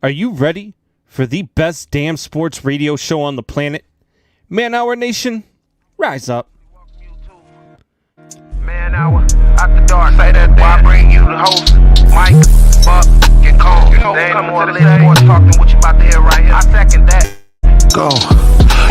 Are you ready for the best damn sports radio show on the planet? Man Hour Nation, rise up. Man Hour, after dark, say that why I bring you the host, Mike, Buck, and Cole. You know, they ain't more to say sports talk than what you about to hear right here. I second that. Go.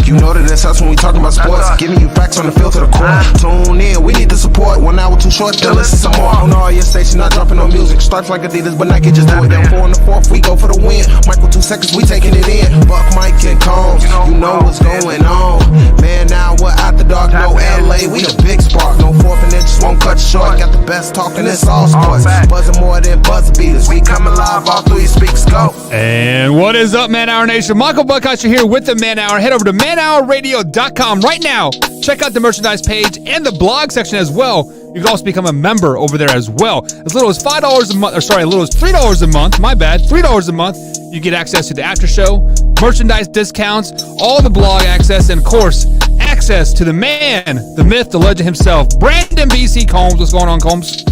You know that that's us when we talking about sports. Giving you facts on the field to the court. Tune in, we need the support. 1 hour too short, then listen some more. On all your stations, not dropping no music. Starts like Adidas, but Nike just do it. Then 4 in the 4th, we go for the win. Michael 2 seconds, we taking it in. Buck, Mike, and Combs, you know what's going on. Man, now we're out the dark, no LA, we the big spark. No 4th and inches won't cut you short. Got the best talking, it's all sports. Buzzing more than buzzer beaters. We coming live, all 3 speaks go. And what is up, Man Hour Nation? Michael Buckeister here with the Man Hour. Head over to manhourradio.com right now. Check out the merchandise page and the blog section as well. You can also become a member over there as well. As little as $5 a month, as little as $3 a month, my bad, $3 a month, you get access to the after show, merchandise discounts, all the blog access, and of course, access to the man, the myth, the legend himself, Brandon BC Combs. What's going on, Combs?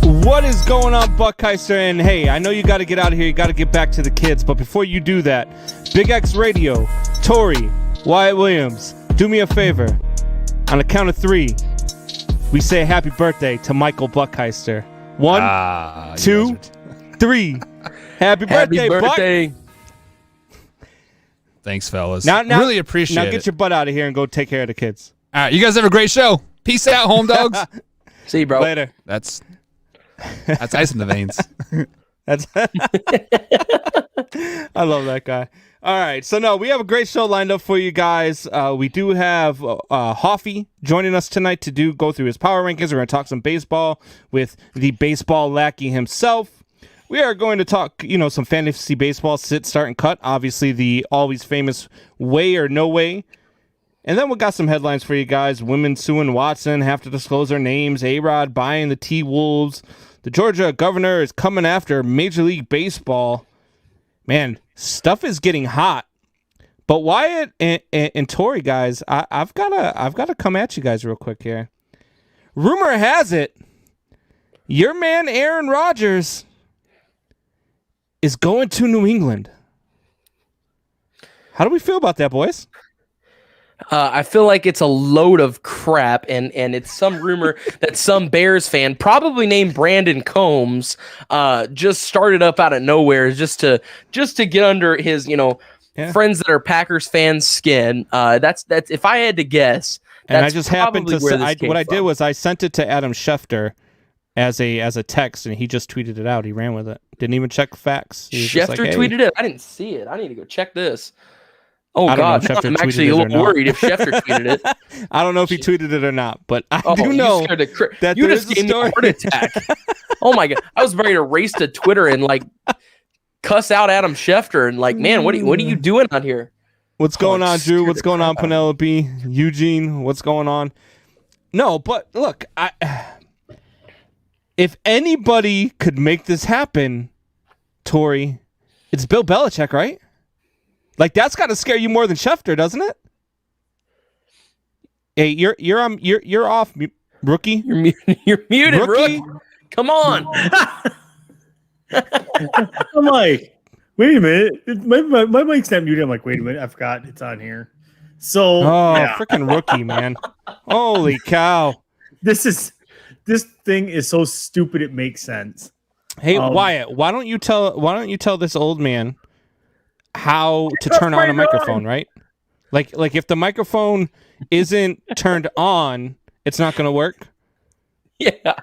What is going on, Buckeister? And hey, I know you got to get out of here. You got to get back to the kids. But before you do that, Big X Radio, Tori, Wyatt Williams, do me a favor. On the count of 3, we say happy birthday to Michael Buckeister. 1, 2, 3. Happy birthday, Buck. Thanks, fellas. Now, really appreciate it. Now get your butt out of here and go take care of the kids. All right, you guys have a great show. Peace out, home dogs. See you, bro. Later. That's ice in the veins. That's I love that guy. All right, so no, we have a great show lined up for you guys. We do have Hoffy joining us tonight to go through his power rankings. We're going to talk some baseball with the baseball lackey himself. We are going to talk, some fantasy baseball, sit, start, and cut. Obviously, the always famous way or no way. And then we got some headlines for you guys. Women suing Watson, have to disclose their names. A-Rod buying the T-Wolves. The Georgia governor is coming after Major League Baseball. Man, stuff is getting hot. But Wyatt and Tori, guys, I've gotta come at you guys real quick here. Rumor has it, your man Aaron Rodgers is going to New England. How do we feel about that, boys? I feel like it's a load of crap, and it's some rumor that some Bears fan, probably named Brandon Combs, just started up out of nowhere just to get under his friends that are Packers fans' skin. That's if I had to guess. And I just happened to say what I did was I sent it to Adam Schefter as a text, and he just tweeted it out. He ran with it. Didn't even check facts. Schefter tweeted it. I didn't see it. I need to go check this. Oh, God, I'm actually a little worried if Schefter tweeted it. I don't know if he tweeted it or not, but I do know that you just gave me a heart attack. Oh, my God. I was ready to race to Twitter and, cuss out Adam Schefter and, man, what are you doing out here? What's going on, Drew? What's going on, Penelope? Eugene, what's going on? No, but look, if anybody could make this happen, Tori, it's Bill Belichick, right? That's got to scare you more than Schefter, doesn't it? Hey, you're off, rookie. You're muted, rookie. Come on. I'm like, wait a minute. My mic's not muted. I'm like, wait a minute. I forgot it's on here. So, freaking rookie, man. Holy cow. This thing is so stupid it makes sense. Hey, Wyatt, why don't you tell this old man how to turn on a microphone, right? Like if the microphone isn't turned on, it's not going to work? Yeah.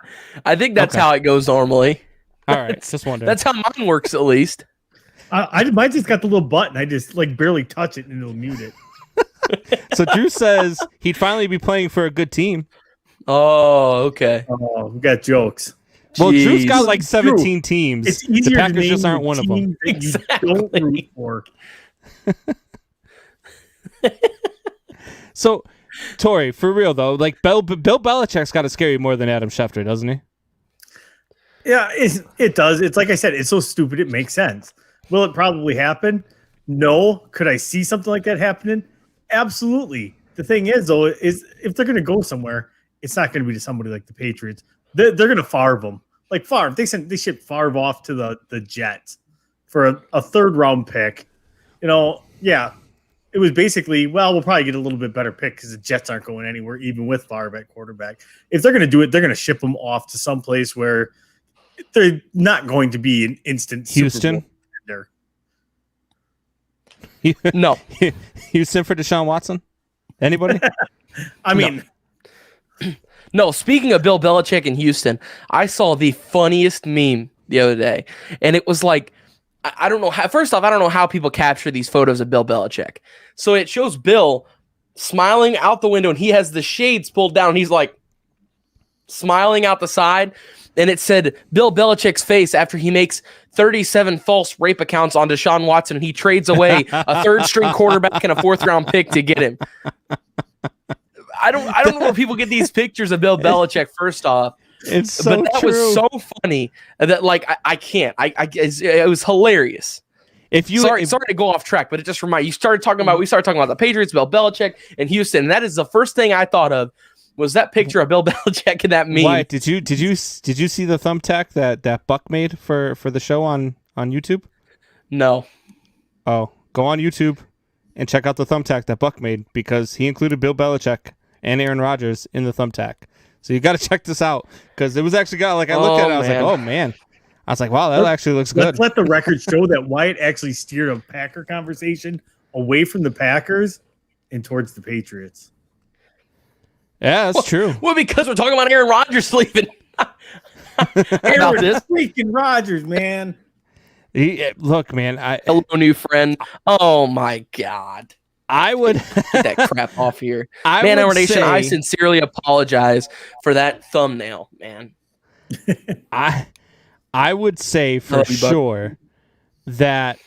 I think that's how it goes normally. All right, just wondering. That's how mine works, at least. Mine just got the little button. I just barely touch it and it'll mute it. So Drew says he'd finally be playing for a good team. Oh, okay. Oh, we got jokes. Well, Jeez. Drew's got 17 teams. It's easier the Packers to just aren't one of them. Exactly. You don't root for. So, Tori, for real though, Bill Belichick's got to scare you more than Adam Schefter, doesn't he? Yeah, it does. It's like I said, it's so stupid it makes sense. Will it probably happen? No. Could I see something like that happening? Absolutely. The thing is, though, is if they're going to go somewhere, it's not going to be to somebody like the Patriots. They're going to Favre them. Like Favre, they shipped Favre off to the Jets. for a third round pick. Yeah, it was basically, well, we'll probably get a little bit better pick because the Jets aren't going anywhere, even with Favre at quarterback. If they're going to do it, they're going to ship them off to some place where they're not going to be an instant Houston. Super Bowl No. Houston for Deshaun Watson? Anybody? I mean, No, speaking of Bill Belichick in Houston, I saw the funniest meme the other day. And it was like, I don't know how, first off, I don't know how people capture these photos of Bill Belichick. So it shows Bill smiling out the window and he has the shades pulled down. He's like smiling out the side. And it said Bill Belichick's face after he makes 37 false rape accounts on Deshaun Watson and he trades away a third string quarterback and a fourth round pick to get him. I don't know where people get these pictures of Bill Belichick first off. It's so but that true. was so funny that like I can't. It was hilarious. Sorry to go off track, but it just reminded we started talking about the Patriots, Bill Belichick, and Houston. And that is the first thing I thought of was that picture of Bill Belichick in that meme. Why did you see the thumbtack that Buck made for the show on YouTube? No. Oh, go on YouTube and check out the thumbtack that Buck made because he included Bill Belichick and Aaron Rodgers in the thumbtack. So you got to check this out because it was actually I looked at it, I was like, oh man. I was like, wow, that actually looks good. Let's let the record show that Wyatt actually steered a Packer conversation away from the Packers and towards the Patriots. Yeah, that's true. Well, because we're talking about Aaron Rodgers leaving. Aaron freaking Rodgers, man. Look, man. Hello, new friend. Oh my God. I would get that crap off here. Man, Our Nation, I sincerely apologize for that thumbnail, man. I would say for sure that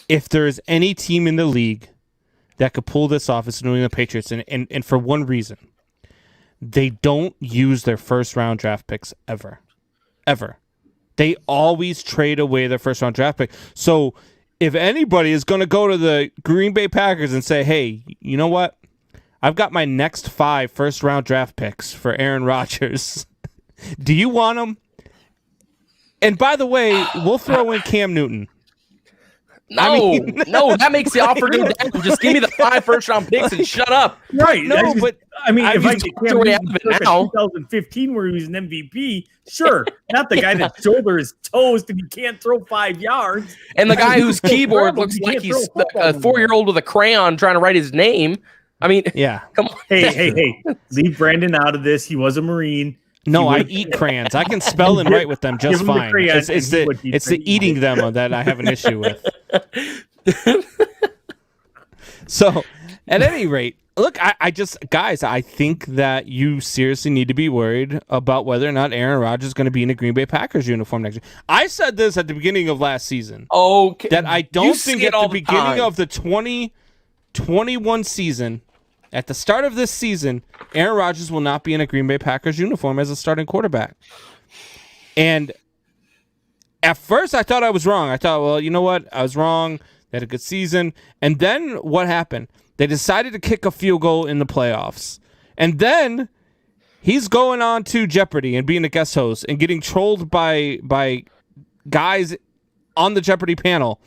if there's any team in the league that could pull this off, it's the New England Patriots, and for one reason. They don't use their first-round draft picks ever. Ever. They always trade away their first-round draft pick. So if anybody is going to go to the Green Bay Packers and say, hey, you know what? I've got my next 5 first-round draft picks for Aaron Rodgers. Do you want them? And by the way, we'll throw in Cam Newton. No, that makes the offer go down. Just give me the 5 first-round picks and shut up. Right. No, if I get Cam Newton in 2015 where he was an MVP, sure. Not the guy that's shoulder is toast and he can't throw 5 yards. And the guy whose keyboard looks like he's a 4-year-old with a crayon trying to write his name. I mean, yeah. Come on. Hey. Leave Brandon out of this. He was a Marine. No, I eat crayons. I can spell and write with them just fine. It's the eating them that I have an issue with. So, at any rate, look, I think that you seriously need to be worried about whether or not Aaron Rodgers is going to be in a Green Bay Packers uniform next year. I said this at the beginning of last season. Okay. That I don't think at the beginning of the 2021 season, at the start of this season, Aaron Rodgers will not be in a Green Bay Packers uniform as a starting quarterback. And at first, I thought I was wrong. I thought, well, you know what? I was wrong. They had a good season. And then what happened? They decided to kick a field goal in the playoffs. And then he's going on to Jeopardy and being a guest host and getting trolled by guys on the Jeopardy panel.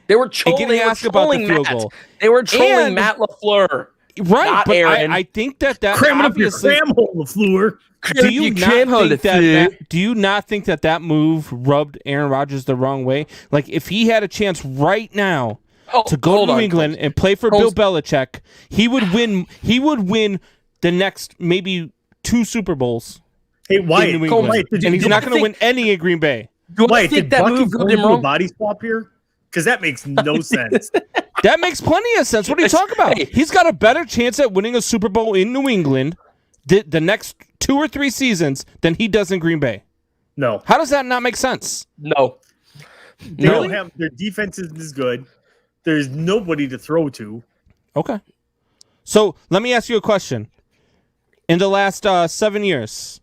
They were trolling about the field goal. They were trolling Matt LaFleur. Right, but I think that obviously. LaFleur. Do you not think that move rubbed Aaron Rodgers the wrong way? Like, if he had a chance right now to go to New England and play for Bill Belichick, he would win. He would win the next maybe 2 Super Bowls. Hey, Wyatt, in New England, and he's not going to win any in Green Bay. Wyatt, did that move go into a body swap here? Because that makes no sense. That makes plenty of sense. What are you talking about? He's got a better chance at winning a Super Bowl in New England the next 2 or 3 seasons than he does in Green Bay. No. How does that not make sense? No. They don't have their defense isn't as good. There's nobody to throw to. Okay. So let me ask you a question. In the last 7 years,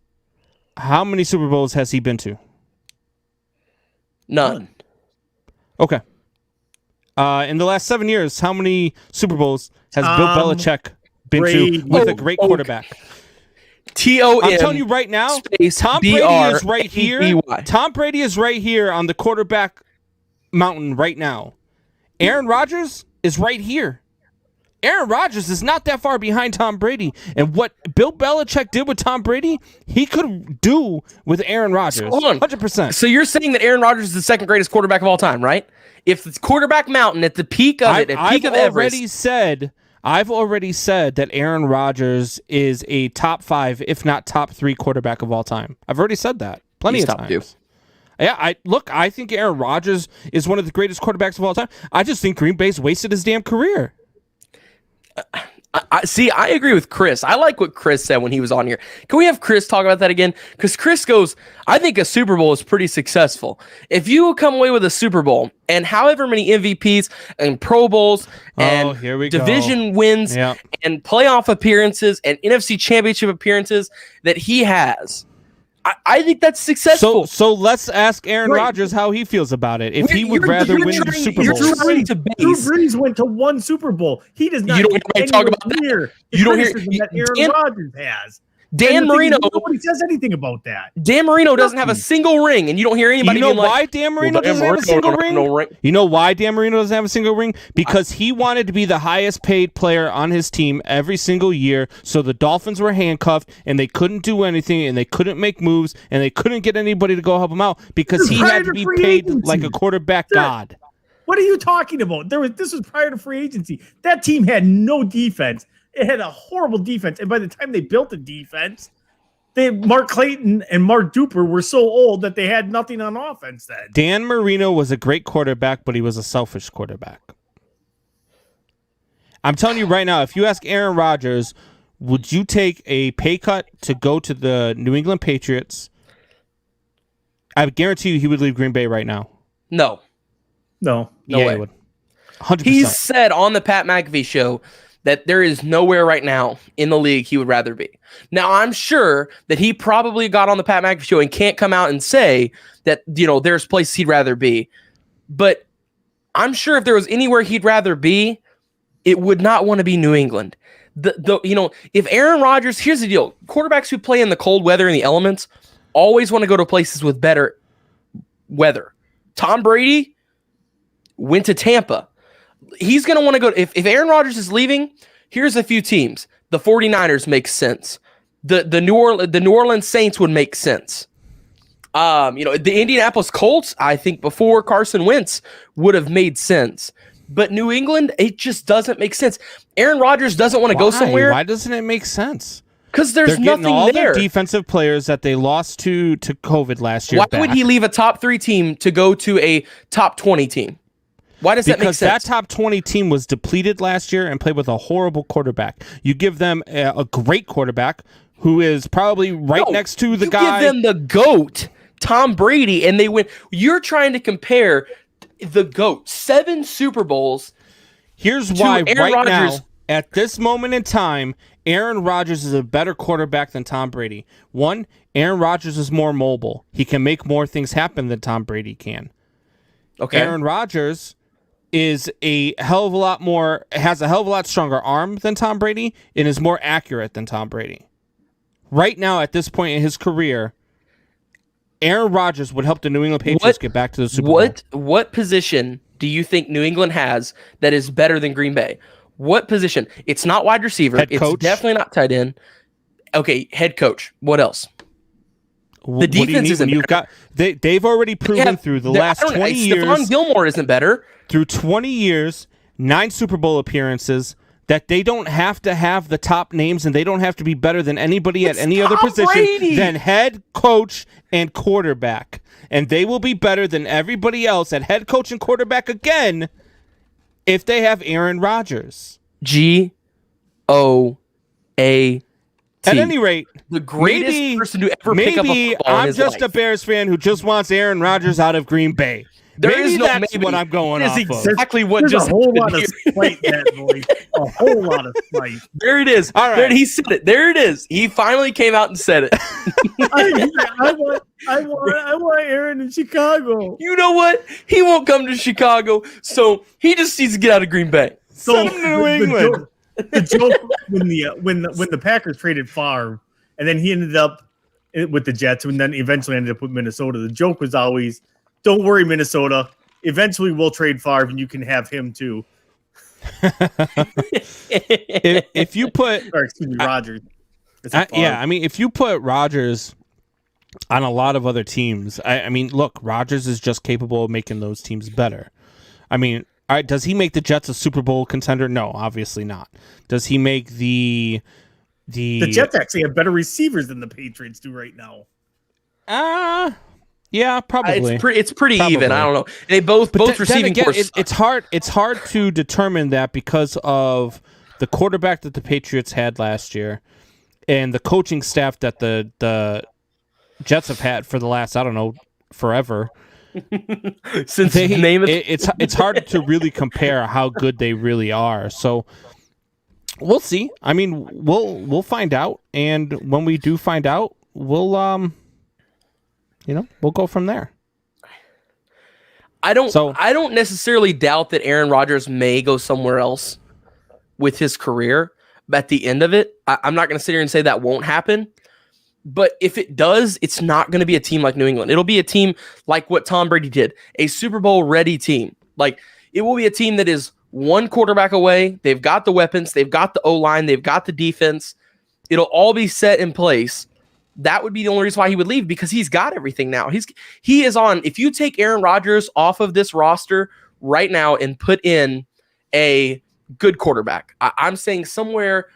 how many Super Bowls has he been to? None. Okay. In the last 7 years, how many Super Bowls has Bill Belichick been to with a great quarterback? TOM. I'm telling you right now, Tom Brady is right here. Tom Brady is right here on the quarterback mountain right now. Aaron Rodgers is right here. Aaron Rodgers is not that far behind Tom Brady. And what Bill Belichick did with Tom Brady, he could do with Aaron Rodgers. Hold on. 100%. So you're saying that Aaron Rodgers is the second greatest quarterback of all time, right? If it's quarterback mountain at the peak of it, at peak of Everest. I've already said that Aaron Rodgers is a top 5, if not top 3 quarterback of all time. I've already said that plenty of times. Yeah, I think Aaron Rodgers is one of the greatest quarterbacks of all time. I just think Green Bay's wasted his damn career. I agree with Chris. I like what Chris said when he was on here. Can we have Chris talk about that again? Because Chris goes, I think a Super Bowl is pretty successful. If you come away with a Super Bowl and however many MVPs and Pro Bowls and division wins and playoff appearances and NFC Championship appearances that he has, I think that's successful. So let's ask Aaron Rodgers how he feels about it. If he would rather win the Super Bowl. Drew Brees went to 1 Super Bowl. He does not. You don't hear talk about that. You don't hear that Aaron Rodgers has. Dan Marino. Nobody says anything about that. Dan Marino doesn't have a single ring, and you don't hear anybody. You know why Dan Marino doesn't have a single ring? You know why Dan Marino doesn't have a single ring? Because he wanted to be the highest paid player on his team every single year. So the Dolphins were handcuffed, and they couldn't do anything, and they couldn't make moves, and they couldn't get anybody to go help him out because he had to be paid like a quarterback god. What are you talking about? This was prior to free agency. That team had no defense. It had a horrible defense, and by the time they built a defense, Mark Clayton and Mark Duper were so old that they had nothing on offense then. Dan Marino was a great quarterback, but he was a selfish quarterback. I'm telling you right now, if you ask Aaron Rodgers, would you take a pay cut to go to the New England Patriots? I guarantee you he would leave Green Bay right now. No yeah, way. He would. 100%. He said on the Pat McAfee show that there is nowhere right now in the league he would rather be. Now, I'm sure that he probably got on the Pat McAfee show and can't come out and say that, there's places he'd rather be. But I'm sure if there was anywhere he'd rather be, it would not want to be New England. If Aaron Rodgers, here's the deal. Quarterbacks who play in the cold weather and the elements always want to go to places with better weather. Tom Brady went to Tampa. He's going to want to go. If Aaron Rodgers is leaving, here's a few teams. The 49ers make sense. The New Orleans Saints would make sense. The Indianapolis Colts, I think before Carson Wentz would have made sense. But New England, it just doesn't make sense. Aaron Rodgers doesn't want to go somewhere. Why doesn't it make sense? Because there's nothing there. All their defensive players that they lost to COVID last year. Why would he leave a top 3 team to go to a top 20 team? Why does that make sense? Because that top 20 team was depleted last year and played with a horrible quarterback. You give them a great quarterback who is probably next to the guy. You give them the GOAT, Tom Brady, and they win. You're trying to compare the GOAT, 7 Super Bowls. Here's why now, at this moment in time, Aaron Rodgers is a better quarterback than Tom Brady. 1, Aaron Rodgers is more mobile. He can make more things happen than Tom Brady can. Okay. Aaron Rodgers has a hell of a lot stronger arm than Tom Brady and is more accurate than Tom Brady. Right now, at this point in his career, Aaron Rodgers would help the New England Patriots get back to the Super Bowl. What position do you think New England has that is better than Green Bay? What position? It's not wide receiver. Head coach. It's definitely not tight end. Okay, head coach. What else? The defense isn't better. They've already proven through the last 20 years. Stephon Gilmore isn't better. Through 20 years, 9 Super Bowl appearances, that they don't have to have the top names and they don't have to be better than anybody at any other position than head coach and quarterback. And they will be better than everybody else at head coach and quarterback again if they have Aaron Rodgers. G-O-A-T. At any rate, the greatest person to ever pick up a football in his life. I'm just a Bears fan who just wants Aaron Rodgers out of Green Bay. That's what I'm going off of. Exactly what There's just a whole lot of spite in that voice. A whole lot of spite. There it is. All right. He said it. There it is. He finally came out and said it. I want Aaron in Chicago. You know what? He won't come to Chicago, so he just needs to get out of Green Bay. Send him to New England. The joke when the Packers traded Favre, and then he ended up with the Jets, and then eventually ended up with Minnesota. The joke was always, "Don't worry, Minnesota, eventually we'll trade Favre and you can have him too. if you put, Or excuse me, Rodgers. I mean, if you put Rodgers on a lot of other teams, I mean, look, Rodgers is just capable of making those teams better. I mean, all right, does he make the Jets a Super Bowl contender? No, obviously not. Does he make the Jets actually have better receivers than the Patriots do right now? Yeah, probably. It's pretty even. I don't know. They both receiving again, course. it's hard to determine that because of the quarterback that the Patriots had last year and the coaching staff that the Jets have had for the last, I don't know, forever. Since it's hard to really compare how good they really are. So we'll see. I mean, we'll find out, and when we do find out, we'll go from there. I don't necessarily doubt that Aaron Rodgers may go somewhere else with his career. But at the end of it, I'm not going to sit here and say that won't happen. But if it does, it's not going to be a team like New England. It'll be a team like what Tom Brady did, a Super Bowl ready team. Like, it will be a team that is one quarterback away. They've got the weapons. They've got the O-line. They've got the defense. It'll all be set in place. That would be the only reason why he would leave, because he's got everything now. He is on. If you take Aaron Rodgers off of this roster right now and put in a good quarterback, I'm saying somewhere,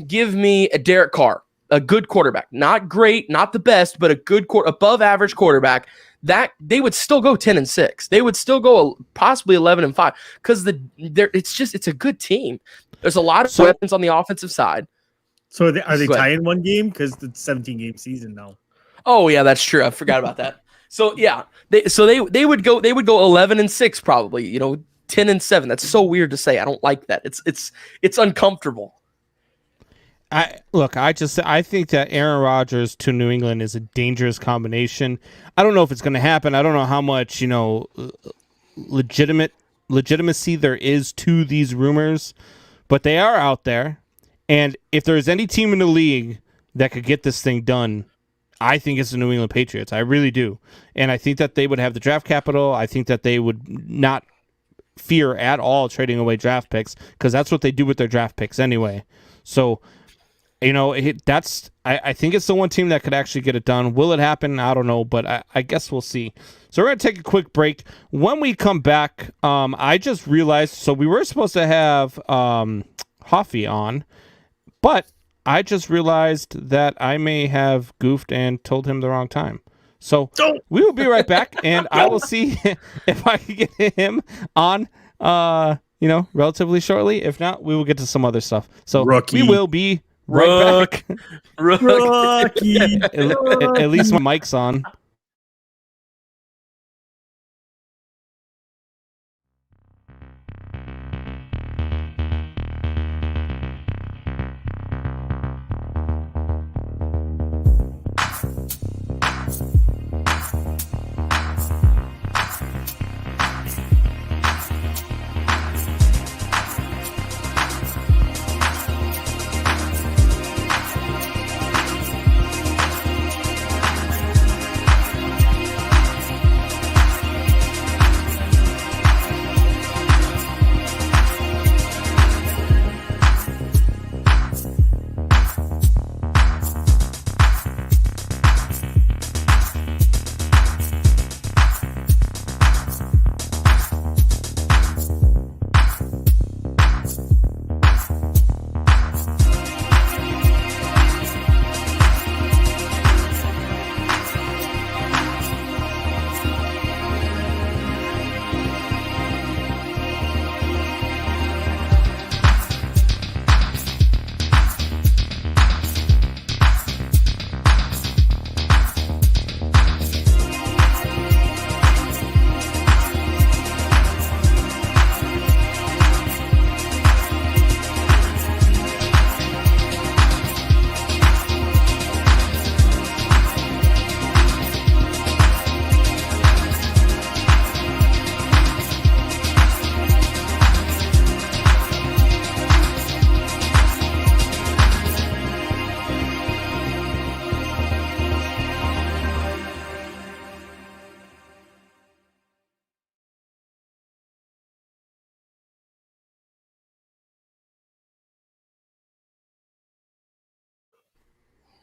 give me a Derek Carr, a good quarterback, not great, not the best, but a good above average quarterback. That they would still go 10-6. They would still go possibly 11-5 because it's a good team. There's a lot of weapons on the offensive side. So are they tying one game? Because it's a 17-game season now. Oh yeah, that's true. I forgot about that. So yeah, they would go 11-6 probably. 10-7. That's so weird to say. I don't like that. It's uncomfortable. I think that Aaron Rodgers to New England is a dangerous combination. I don't know if it's going to happen. I don't know how much legitimacy there is to these rumors, but they are out there. And if there's any team in the league that could get this thing done, I think it's the New England Patriots. I really do. And I think that they would have the draft capital. I think that they would not fear at all trading away draft picks, because that's what they do with their draft picks anyway. So, I think it's the one team that could actually get it done. Will it happen? I don't know, but I guess we'll see. So we're going to take a quick break. When we come back, I just realized, so we were supposed to have Hoffy on, but I just realized that I may have goofed and told him the wrong time. So we will be right back, and I will see if I can get him on, relatively shortly. If not, we will get to some other stuff. So we will be right back. Rocky. At least my mic's on.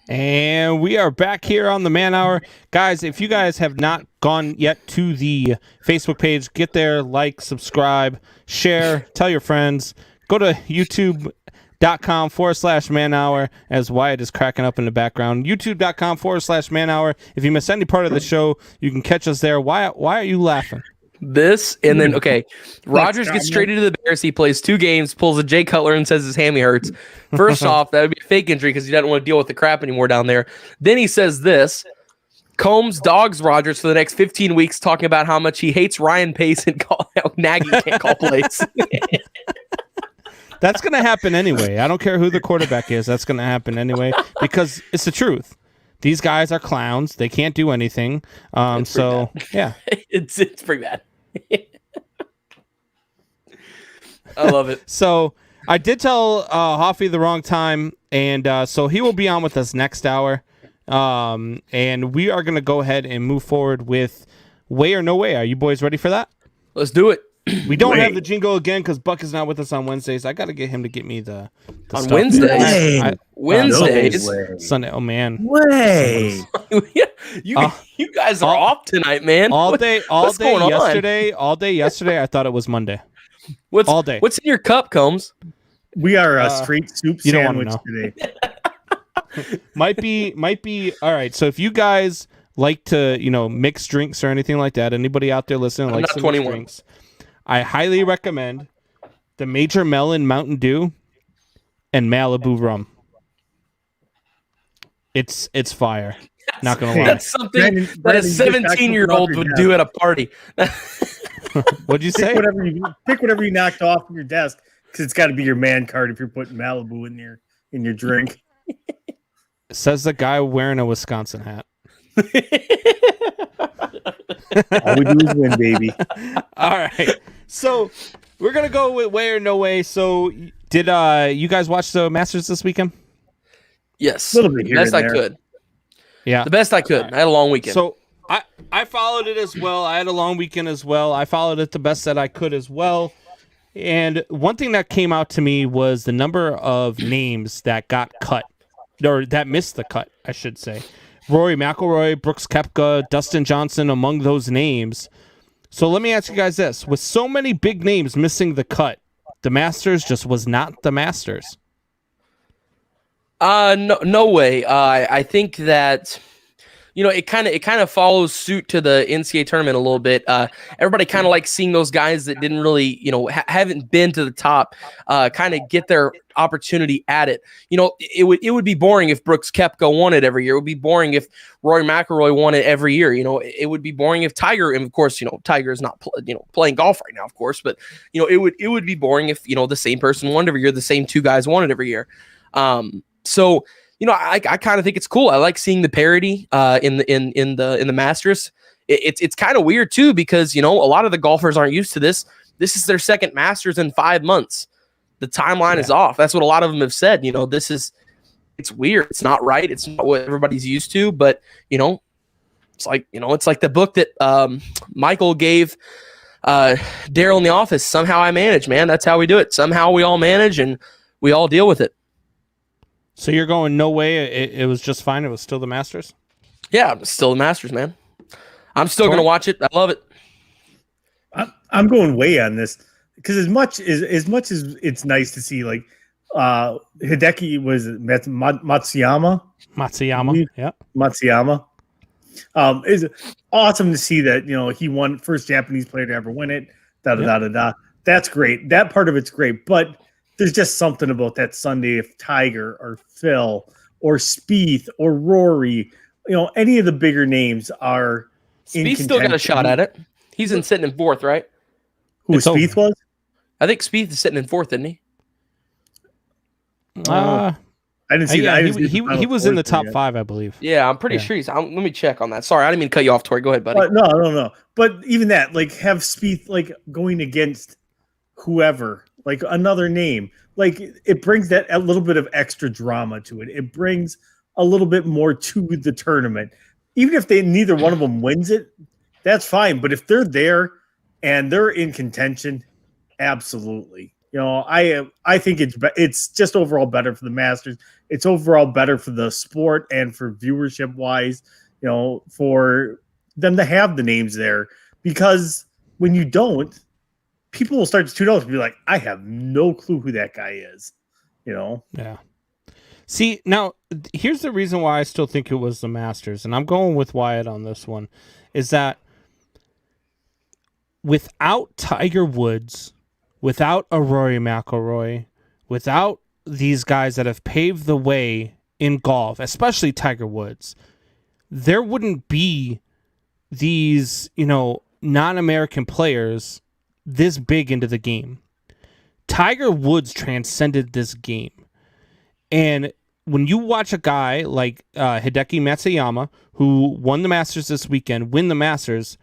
And we are back here on the Man Hour. Guys, if you guys have not gone yet to the Facebook page, get there, like, subscribe, share, tell your friends. Go to youtube.com/Man Hour as Wyatt is cracking up in the background. youtube.com/Man Hour. If you miss any part of the show, you can catch us there. Why are you laughing? This and then Rodgers gets traded to the Bears. He plays 2 games, pulls a Jay Cutler, and says his hammy hurts. First off, that would be a fake injury because he doesn't want to deal with the crap anymore down there. Then he says this: Combs dogs Rodgers for the next 15 weeks, talking about how much he hates Ryan Pace and how Nagy can't call plays. That's going to happen anyway. I don't care who the quarterback is. That's going to happen anyway because it's the truth. These guys are clowns. They can't do anything. So yeah, it's pretty bad. I love it. So I did tell Hoffy the wrong time, and so he will be on with us next hour. And we are going to go ahead and move forward with Way or No Way. Are you boys ready for that? Let's do it. We don't have the jingle again because Buck is not with us on Wednesdays. I got to get him to get me the on stuff. Wednesdays. Wednesdays. Sunday. Oh man. Way. You guys are off tonight, man. All day yesterday. On? All day yesterday. I thought it was Monday. All day. What's in your cup, Combs? We are a straight soup sandwich today. might be all right. So if you guys like to, mix drinks or anything like that, anybody out there listening likes to mix drinks, I highly recommend the Major Melon Mountain Dew and Malibu rum. It's fire. Not gonna lie. That's something that a 17-year-old would do at a party. What'd you say? Pick whatever you knocked off from your desk because it's got to be your man card if you're putting Malibu in your drink. Says the guy wearing a Wisconsin hat. All we do is win, baby. All right. So we're going to go with Way or No Way. So did you guys watch the Masters this weekend? Yes. A little bit here best and I there. could. Yeah. The best I could. Right. I had a long weekend. So I followed it as well. I had a long weekend as well. I followed it the best that I could as well. And one thing that came out to me was the number of names that got cut, or that missed the cut, I should say. Rory McIlroy, Brooks Koepka, Dustin Johnson among those names. So let me ask you guys this. With so many big names missing the cut, the Masters just was not the Masters. No way. I think that it kind of follows suit to the NCAA tournament a little bit. Everybody kind of likes seeing those guys that didn't really, haven't been to the top, kind of get their opportunity at it. It would be boring if Brooks Koepka won it every year. It would be boring if Rory McIlroy won it every year. It would be boring if Tiger, and of course, Tiger is not playing golf right now, of course, but it would be boring if the same person won it every year, the same 2 guys won it every year. So I kind of think it's cool. I like seeing the parity in the Masters. It's kind of weird too because a lot of the golfers aren't used to this. This is their second Masters in 5 months. The timeline is off. That's what a lot of them have said. It's weird. It's not right. It's not what everybody's used to. But it's like the book that Michael gave Daryl in the office. Somehow I manage, man. That's how we do it. Somehow we all manage and we all deal with it. So you're going no way. It was just fine. It was still the Masters. Yeah, it's still the Masters, man. I'm still going to watch it. I love it. I'm going way on this because as much as it's nice to see like Hideki was Matsuyama. Yeah. Matsuyama. Is awesome to see that he won first Japanese player to ever win it. That's great. That part of it's great, but there's just something about that Sunday if Tiger or Phil or Spieth or Rory, any of the bigger names are in Spieth still got a shot at it. He's sitting in 4th, right? Who Spieth was? I think Spieth is sitting in 4th, isn't he? I didn't see that. He was in the top 5, I believe. Yeah, I'm pretty sure he's. Let me check on that. Sorry, I didn't mean to cut you off, Tori. Go ahead, buddy. No. But even that, have Spieth going against whoever, another name, it brings that a little bit of extra drama to it. It brings a little bit more to the tournament. Even if neither one of them wins it, that's fine. But if they're there and they're in contention, absolutely. I think it's just overall better for the Masters. It's overall better for the sport and for viewership wise, for them to have the names there, because when you don't, people will start to tune out and be like, I have no clue who that guy is, Yeah. See, now here's the reason why I still think it was the Masters, and I'm going with Wyatt on this one, is that without Tiger Woods, without a Rory McIlroy, without these guys that have paved the way in golf, especially Tiger Woods, there wouldn't be these, non-American players this big into the game. Tiger Woods transcended this game. And when you watch a guy like Hideki Matsuyama, who won the Masters this weekend, win the Masters,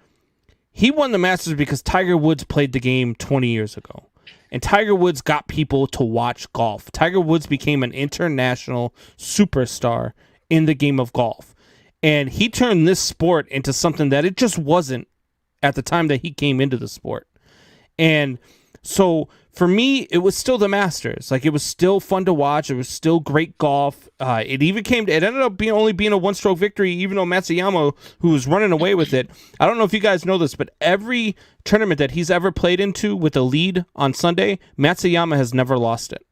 he won the Masters because Tiger Woods played the game 20 years ago. And Tiger Woods got people to watch golf. Tiger Woods became an international superstar in the game of golf. And he turned this sport into something that it just wasn't at the time that he came into the sport. And so for me, it was still the Masters. Like, it was still fun to watch. It was still great golf. It ended up only being a one-stroke victory, even though Matsuyama, who was running away with it. I don't know if you guys know this, but every tournament that he's ever played into with a lead on Sunday, Matsuyama has never lost it.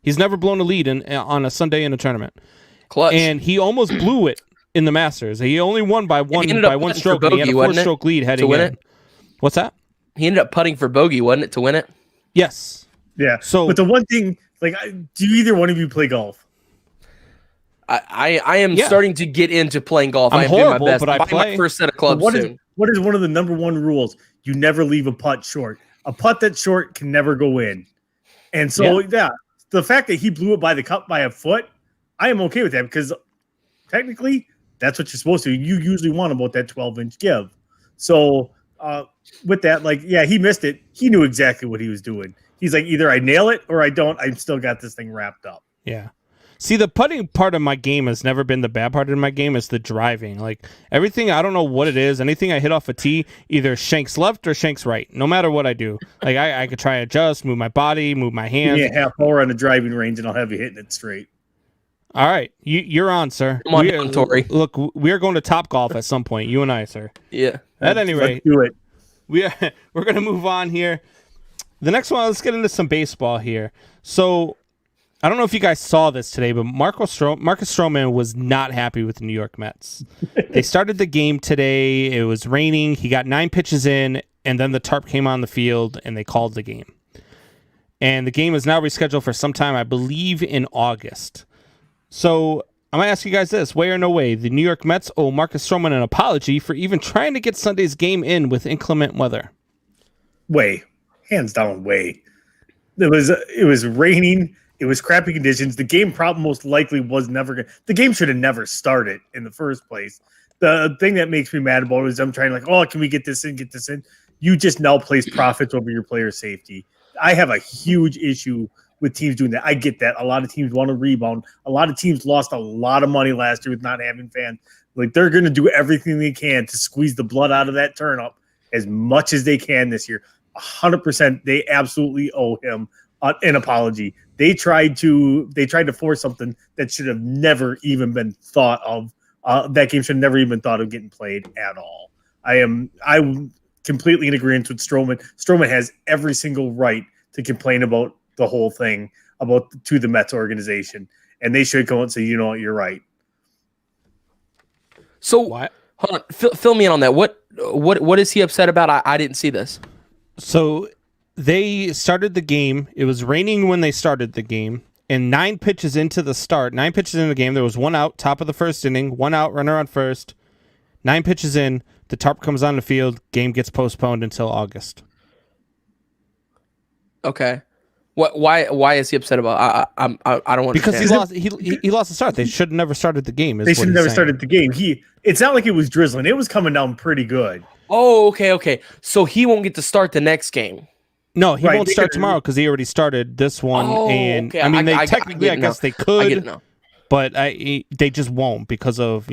He's never blown a lead on a Sunday in a tournament. Clutch. And he almost blew it in the Masters. He only won by one stroke. Bogey, and he had a 4-stroke lead heading in. It? What's that? He ended up putting for bogey, wasn't it, to win it? Yes. Yeah. So, but the one thing, do either one of you play golf? I am starting to get into playing golf. I'm I am doing horrible, my best. but I play. My first set of clubs soon. What is one of the number one rules? You never leave a putt short. A putt that's short can never go in. And so, the fact that he blew it by the cup by a foot, I am okay with that, because technically that's what you're supposed to. You usually want about that 12-inch give. So with that, he missed it. He knew exactly what he was doing. He's like, either I nail it or I don't. I've still got this thing wrapped up. Yeah. See, the putting part of my game has never been the bad part of my game. It's the driving. Like, everything, I don't know what it is. Anything I hit off a tee, either shanks left or shanks right, no matter what I do. Like, I could try to adjust, move my body, move my hands. Give me a half hour on the driving range, and I'll have you hitting it straight. All right. You're on, sir. Come on, Tori. Look, we are going to Top Golf at some point, you and I, sir. Yeah. At any rate, let's do it. We're going to move on here. The next one, let's get into some baseball here. So, I don't know if you guys saw this today, but Marcus Stroman was not happy with the New York Mets. They started the game today. It was raining. He got 9 pitches in, and then the tarp came on the field, and they called the game. And the game is now rescheduled for sometime, I believe, in August. So, I'm going to ask you guys this. Way or no way, the New York Mets owe Marcus Stroman an apology for even trying to get Sunday's game in with inclement weather. Way. Hands down, way. It was raining. It was crappy conditions. The game problem most likely was never going to... The game should have never started in the first place. The thing that makes me mad about it is I'm trying can we get this in, get this in? You just now place profits over your player safety. I have a huge issue with teams doing that. I get that. A lot of teams want to rebound. A lot of teams lost a lot of money last year with not having fans. Like, they're going to do everything they can to squeeze the blood out of that turn-up as much as they can this year. 100%, they absolutely owe him an apology. They tried to force something that should have never even been thought of. That game should have never even thought of getting played at all. I'm completely in agreement with Stroman. Stroman has every single right to complain about the whole thing to the Mets organization, and they should come out and say, you know what, you're right. So What? Hold on, fill me in on that. What is he upset about? I didn't see this. So they started the game. It was raining when they started the game. And 9 pitches into the game, there was 1 out, top of the first inning, 1 out, runner on first. 9 pitches in, the tarp comes on the field, game gets postponed until August. Okay. Why is he upset about? I don't understand. Because he lost the start. They should have never started the game. They should have never started the game. It's not like it was drizzling. It was coming down pretty good. Oh, okay. So he won't get to start the next game. No, he won't start tomorrow because he already started this one. Oh, and okay. I mean, I guess they could, I get it now. but they just won't because of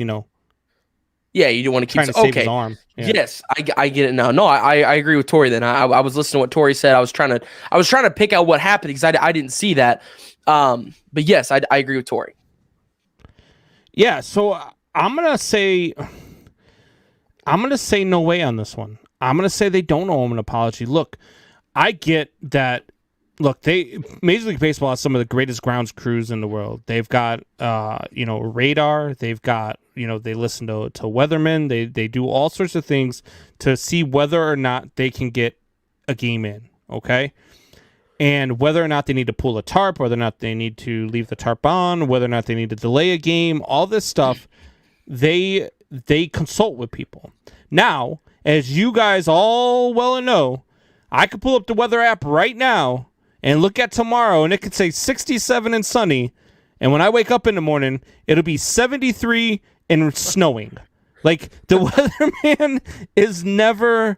Yeah, you don't want to keep trying to save his arm. Yeah. Yes, I get it now. No, I agree with Tori. Then I was listening to what Tori said. I was trying to pick out what happened because I didn't see that. But yes, I agree with Tori. Yeah, so I'm gonna say no way on this one. I'm gonna say they don't owe him an apology. Look, I get that. Look, Major League Baseball has some of the greatest grounds crews in the world. They've got radar. They've got they listen to weathermen. They do all sorts of things to see whether or not they can get a game in. Okay. And whether or not they need to pull a tarp, whether or not they need to leave the tarp on, whether or not they need to delay a game, all this stuff, they consult with people. Now, as you guys all well know, I could pull up the weather app right now and look at tomorrow, and it could say 67 and sunny, and when I wake up in the morning, it'll be 73 and snowing. Like, the weatherman is never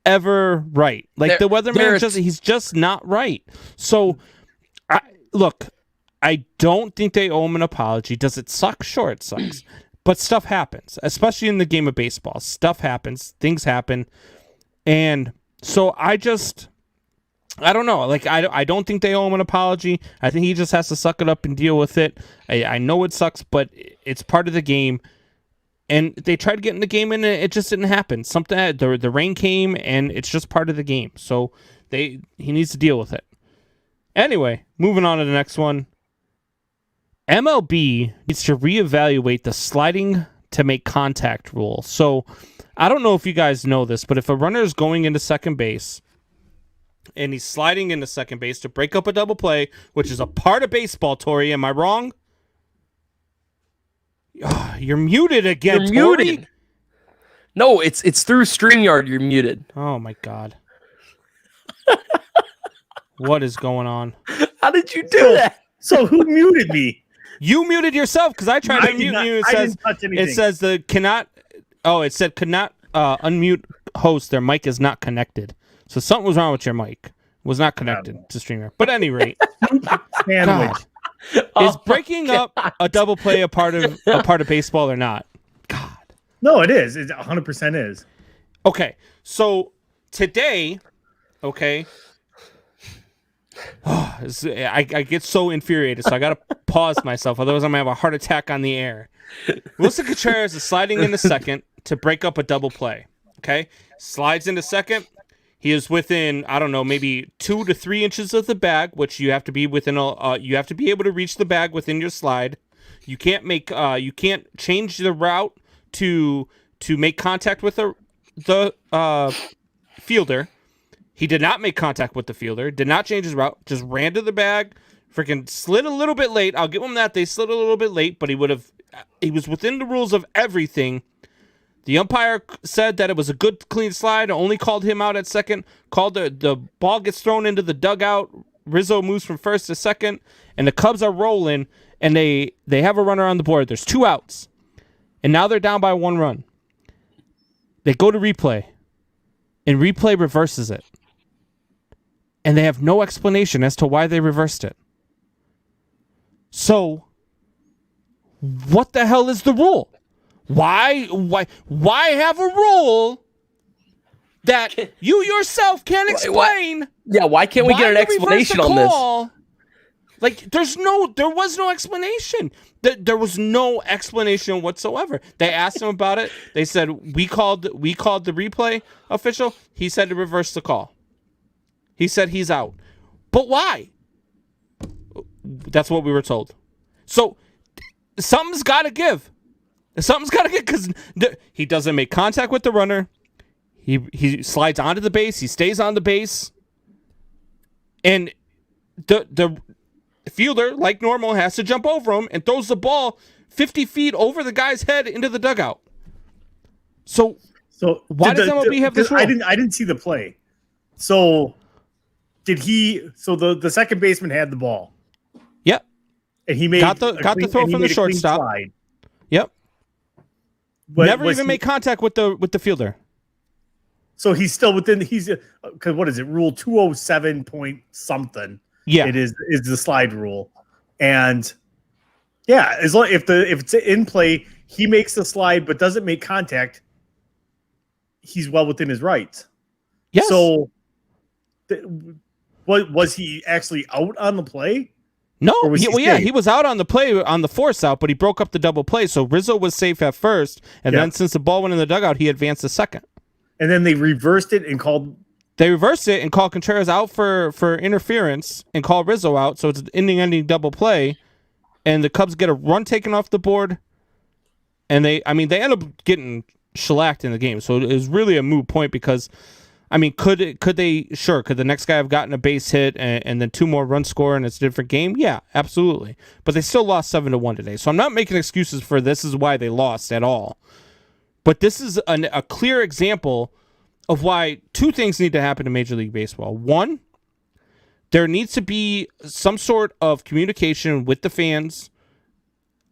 ever right. Like the weatherman he's just not right. So I don't think they owe him an apology. Does it suck? Sure, it sucks. But stuff happens, especially in the game of baseball. Stuff happens, things happen. And so I don't know. Like I don't think they owe him an apology. I think he just has to suck it up and deal with it. I know it sucks, but it's part of the game. And they tried to get in the game, and it just didn't happen. The rain came, and it's just part of the game. So he needs to deal with it. Anyway, moving on to the next one. MLB needs to reevaluate the sliding to make contact rule. So I don't know if you guys know this, but if a runner is going into second base and he's sliding into second base to break up a double play, which is a part of baseball, Tori, am I wrong? You're muted again, You're Tori. muted. No, it's through StreamYard. You're muted. Oh my God. What is going on? How did you do that? So who muted me? You muted yourself because I tried to mute you. I didn't touch anything. It says the cannot. Oh, it said could not unmute host. Their mic is not connected. So something was wrong with your mic. It was not connected to StreamYard. But at any rate, Sandwich. is breaking up a double play a part of baseball or not? God. No, it is. It 100% is. Okay, so today, okay, I get so infuriated, so I gotta pause myself. Otherwise, I'm gonna have a heart attack on the air. Wilson Contreras is sliding into second to break up a double play. Okay, slides into second. He is within, I don't know, maybe 2 to 3 inches of the bag, which you have to be within. You have to be able to reach the bag within your slide. You can't change the route to make contact with the fielder. He did not make contact with the fielder. Did not change his route. Just ran to the bag. Freaking slid a little bit late. I'll give him that. They slid a little bit late, but he was within the rules of everything. The umpire said that it was a good, clean slide. Only called him out at second. Called the ball gets thrown into the dugout. Rizzo moves from first to second, and the Cubs are rolling, and they have a runner on the board. There's 2 outs, and now they're down by 1 run. They go to replay, and replay reverses it, and they have no explanation as to why they reversed it. So, what the hell is the rule? Why have a rule that you yourself can't explain? Why can't we get an explanation on this? Like, there was no explanation. There was no explanation whatsoever. They asked him about it. They said, we called the replay official. He said to reverse the call. He said he's out. But why? That's what we were told. So, something's got to give. Something's got to get, because he doesn't make contact with the runner. He slides onto the base. He stays on the base. And the fielder, like normal, has to jump over him and throws the ball 50 feet over the guy's head into the dugout. So why does MLB have this rule? I didn't see the play. So did he? So the second baseman had the ball. Yep. And he made got the throw from the shortstop. Yep. Never even made contact with the fielder. So he's still within. Because what is it? Rule 207 point something. Yeah, it is the slide rule, and yeah, as long if it's in play, he makes the slide but doesn't make contact, he's well within his rights. Yes. So, what was he actually out on the play? No, was he safe? he was out on the play on the force out, but he broke up the double play. So Rizzo was safe at first, and then since the ball went in the dugout, he advanced a second. And then they reversed it and called. They reversed it and called Contreras out for interference and called Rizzo out. So it's an ending double play, and the Cubs get a run taken off the board, and they end up getting shellacked in the game. So it was really a moot point because, I mean, could the next guy have gotten a base hit and then 2 more runs score and it's a different game? Yeah, absolutely. But they still lost 7-1 today. So I'm not making excuses for this is why they lost at all. But this is a clear example of why 2 things need to happen in Major League Baseball. 1, there needs to be some sort of communication with the fans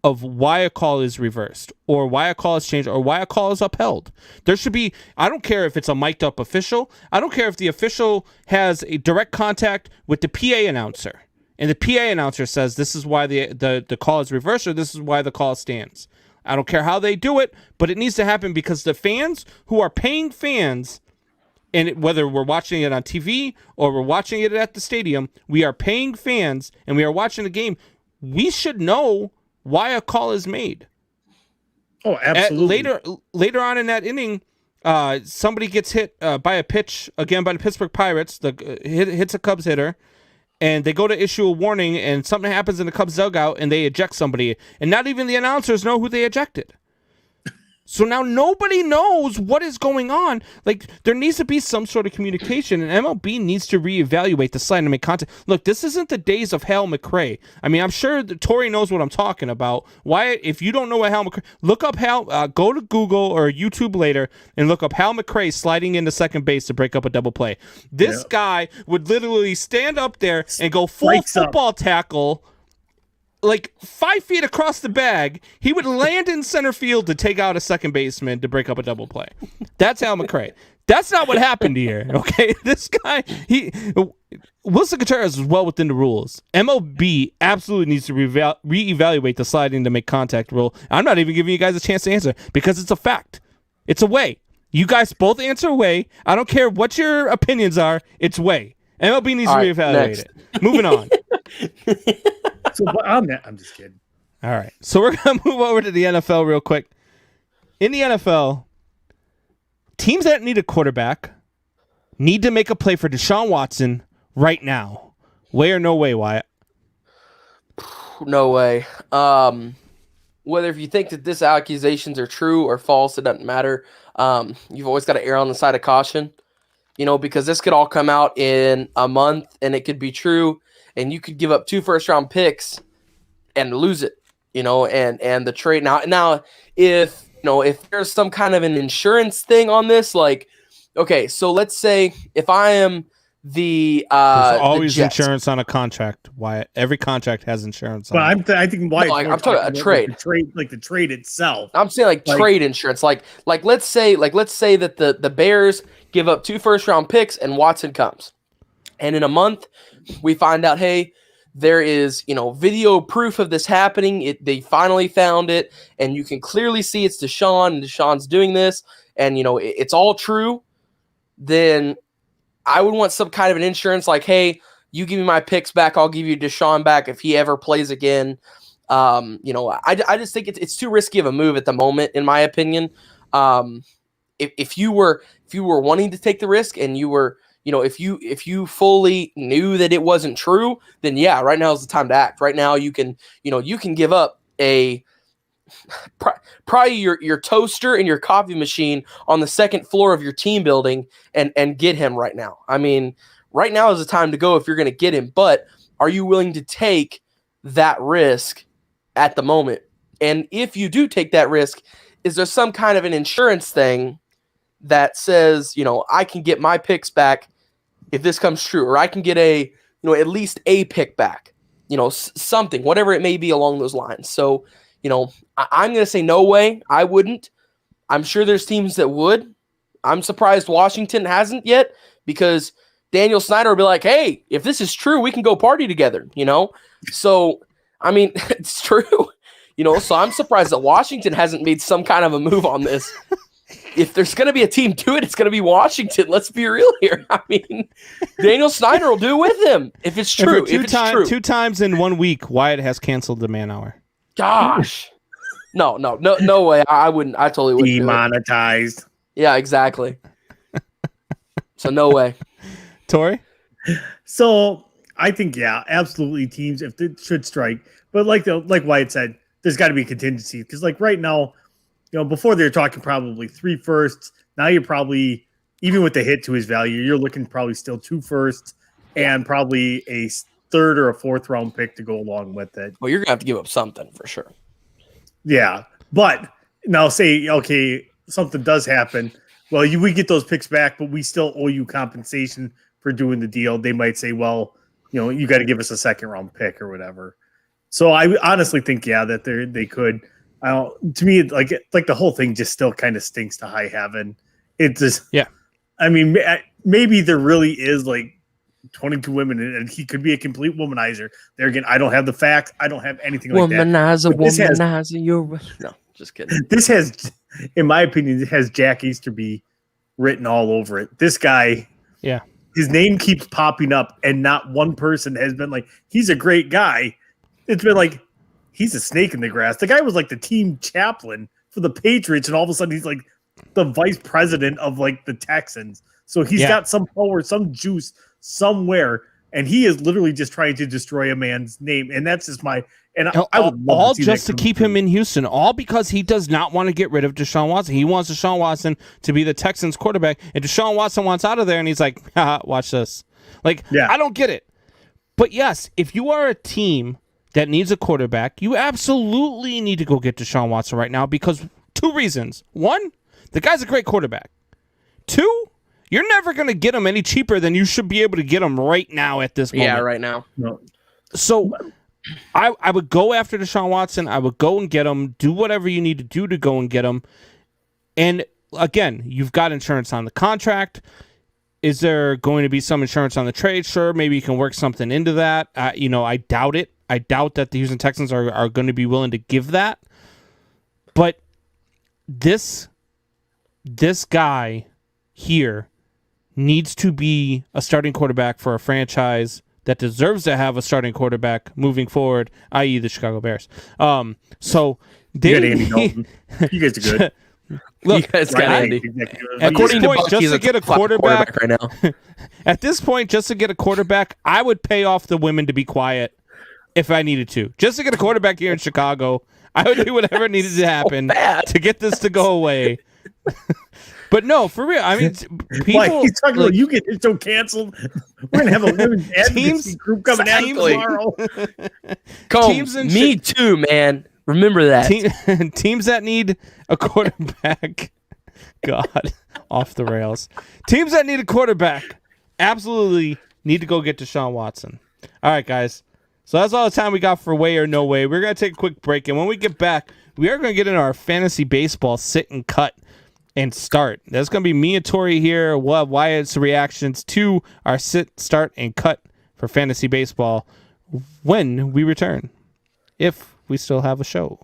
of why a call is reversed or why a call is changed or why a call is upheld. There should be, I don't care if it's a mic'd up official. I don't care if the official has a direct contact with the PA announcer and the PA announcer says this is why the call is reversed or this is why the call stands. I don't care how they do it, but it needs to happen because the fans who are paying fans, and whether we're watching it on TV or we're watching it at the stadium, we are paying fans and we are watching the game. We should know why a call is made. Oh, absolutely. Later on in that inning, somebody gets hit by a pitch again by the Pittsburgh Pirates. Hits a Cubs hitter, and they go to issue a warning, and something happens in the Cubs dugout, and they eject somebody, and not even the announcers know who they ejected. So now nobody knows what is going on. Like, there needs to be some sort of communication, and MLB needs to reevaluate the slide and make contact. Look, this isn't the days of Hal McRae. I mean, I'm sure that Tori knows what I'm talking about. Why, if you don't know what Hal McRae, look up Hal, go to Google or YouTube later and look up Hal McRae sliding into second base to break up a double play. This guy would literally stand up there and go full football tackle, like 5 feet across the bag. He would land in center field to take out a second baseman to break up a double play. That's Hal McRae. That's not what happened here, okay? This guy, Wilson Contreras is well within the rules. MLB absolutely needs to reevaluate the sliding to make contact rule. I'm not even giving you guys a chance to answer because it's a fact. It's a way. You guys both answer way. I don't care what your opinions are. It's way. MLB needs to reevaluate it. Moving on. So I'm just kidding. All right. So we're going to move over to the NFL real quick. In the NFL, teams that need a quarterback need to make a play for Deshaun Watson right now. Way or no way, Wyatt? No way. Whether if you think that these accusations are true or false, it doesn't matter. You've always got to err on the side of caution, because this could all come out in a month and it could be true. And you could give up 2 first-round picks and lose it, and the trade. Now, if there's some kind of an insurance thing on this, like, okay, so let's say if I am there's always insurance on a contract. Why every contract has insurance on it. I think why I'm talking about a trade. The trade itself. I'm saying trade insurance. Like let's say that the Bears give up 2 first-round picks and Watson comes. And in a month, we find out, hey, there is, video proof of this happening. They finally found it, and you can clearly see it's Deshaun, and Deshaun's doing this, and, it's all true. Then I would want some kind of an insurance like, hey, you give me my picks back, I'll give you Deshaun back if he ever plays again. I just think it's too risky of a move at the moment, in my opinion. If you were wanting to take the risk and you were, if you fully knew that it wasn't true, then yeah, right now is the time to act. Right now you can give up probably your toaster and your coffee machine on the second floor of your team building and get him right now. I mean, right now is the time to go if you're going to get him, but are you willing to take that risk at the moment? And if you do take that risk, is there some kind of an insurance thing that says, I can get my picks back if this comes true, or I can get at least a pick back, something, whatever it may be along those lines. So, I'm going to say no way. I wouldn't. I'm sure there's teams that would. I'm surprised Washington hasn't yet, because Daniel Snyder will be like, hey, if this is true, we can go party together, So, I mean, it's true. So I'm surprised that Washington hasn't made some kind of a move on this. If there's going to be a team do it, it's going to be Washington. Let's be real here. I mean, Daniel Snyder will do it with him if it's true. Two times in 1 week, Wyatt has canceled the man hour. Gosh. No way. I wouldn't. I totally wouldn't. Demonetized. Yeah, exactly. So no way. Tori? So I think, yeah, absolutely teams if they should strike. But like Wyatt said, there's got to be a contingency because like right now, before they were talking probably 3 firsts. Now you're probably, even with the hit to his value, you're looking probably still 2 firsts and probably a 3rd or a 4th round pick to go along with it. Well, you're gonna have to give up something for sure. Yeah, but now say okay, something does happen. Well, we get those picks back, but we still owe you compensation for doing the deal. They might say, well, you got to give us a 2nd round pick or whatever. So I honestly think, yeah, that they could. To me, like the whole thing just still kind of stinks to high heaven. It just, yeah. I mean, maybe there really is like 22 women, and he could be a complete womanizer. There again, I don't have the facts. I don't have anything like that. Womanizer. No, just kidding. This has, in my opinion, it has Jack Easterby written all over it. This guy, yeah, his name keeps popping up, and not one person has been like, he's a great guy. It's been like, he's a snake in the grass. The guy was like the team chaplain for the Patriots, and all of a sudden he's like the vice president of like the Texans. So he's got some power, some juice somewhere, and he is literally just trying to destroy a man's name. And that's just I would love all to see just to that keep him in Houston, all because he does not want to get rid of Deshaun Watson. He wants Deshaun Watson to be the Texans quarterback, and Deshaun Watson wants out of there, and he's like, haha, watch this. Like, I don't get it. But yes, if you are a team that needs a quarterback, you absolutely need to go get Deshaun Watson right now because 2 reasons. 1, the guy's a great quarterback. 2, you're never going to get him any cheaper than you should be able to get him right now at this moment. Yeah, right now. No. So I would go after Deshaun Watson. I would go and get him. Do whatever you need to do to go and get him. And again, you've got insurance on the contract. Is there going to be some insurance on the trade? Sure, maybe you can work something into that. I doubt it. I doubt that the Houston Texans are going to be willing to give that. But this guy here needs to be a starting quarterback for a franchise that deserves to have a starting quarterback moving forward, i.e. the Chicago Bears. So they you got Andy Dalton. You guys are good. Look, you guys got Andy. According to Buck, just to get a quarterback right now. At this point, just to get a quarterback, I would pay off the women to be quiet if I needed to. Just to get a quarterback here in Chicago, I would do whatever needed to happen to get this to go away. But no, for real. I mean, people. Like, he's talking about you get this show canceled. We're gonna have a women's advocacy group coming out tomorrow. Combs, me too, man. Remember that. Teams that need a quarterback. God, off the rails. Teams that need a quarterback absolutely need to go get Deshaun Watson. All right, guys. So that's all the time we got for Way or No Way. We're going to take a quick break, and when we get back, we are going to get into our fantasy baseball sit and cut and start. That's going to be me and Tori here. We'll have Wyatt's reactions to our sit, start, and cut for fantasy baseball when we return, if we still have a show.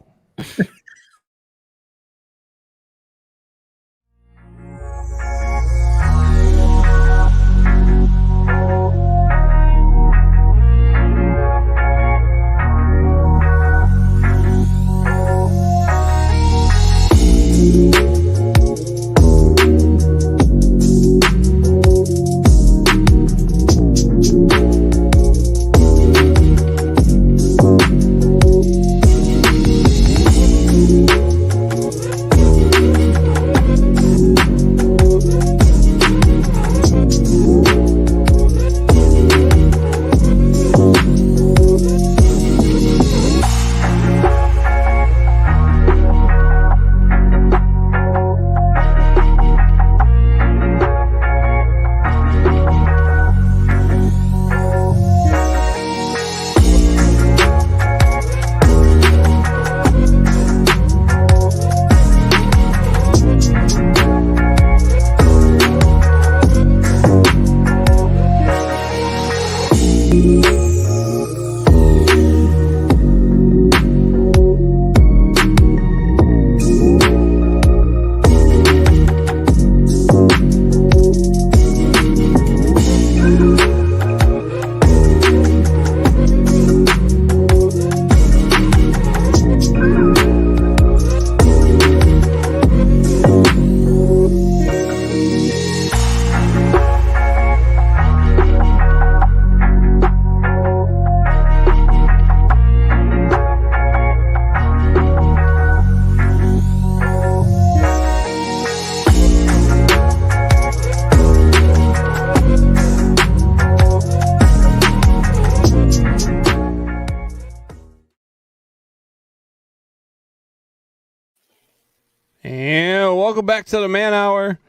And welcome back to the Man Hour.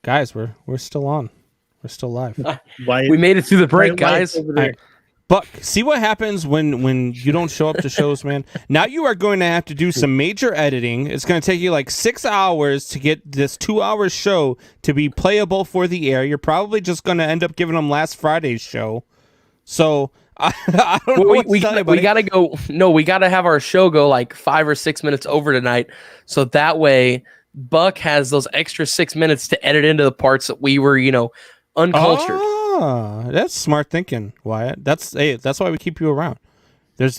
Guys, we're still on. We're still live. We made it through the break, Why- guys. over there. Buck, see what happens when you don't show up to shows, man? Now you are going to have to do some major editing. It's going to take you like 6 hours to get this 2-hour show to be playable for the air. You're probably just going to end up giving them last Friday's show. So I don't know Well, what to tell you, we buddy. gotta go. No, we gotta have our show go like 5 or 6 minutes over tonight, so that way Buck has those extra 6 minutes to edit into the parts that we were, uncultured. Ah, that's smart thinking, Wyatt. That's why we keep you around. There's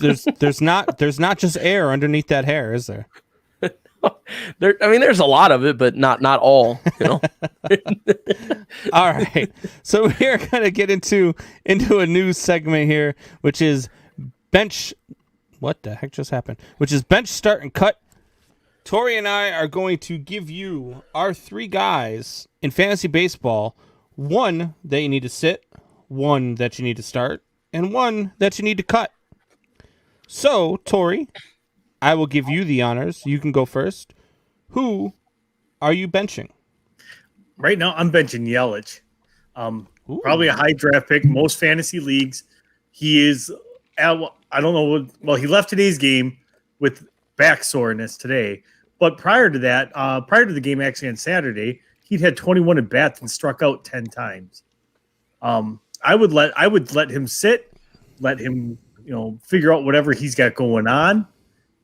not just air underneath that hair, is there? There's a lot of it, but not all. All right. So we're gonna get into a new segment here, which is bench. What the heck just happened? Which is bench, start, and cut. Tori and I are going to give you our 3 guys in fantasy baseball. 1 that you need to sit, 1 that you need to start, and 1 that you need to cut. So, Tori, I will give you the honors. You can go first. Who are you benching? Right now, I'm benching Yelich. Probably a high draft pick, most fantasy leagues. He is, I don't know. Well, he left today's game with back soreness today. But prior to that, prior to the game actually on Saturday, he'd had 21 at bats and struck out 10 times. I would let him sit, let him, figure out whatever he's got going on,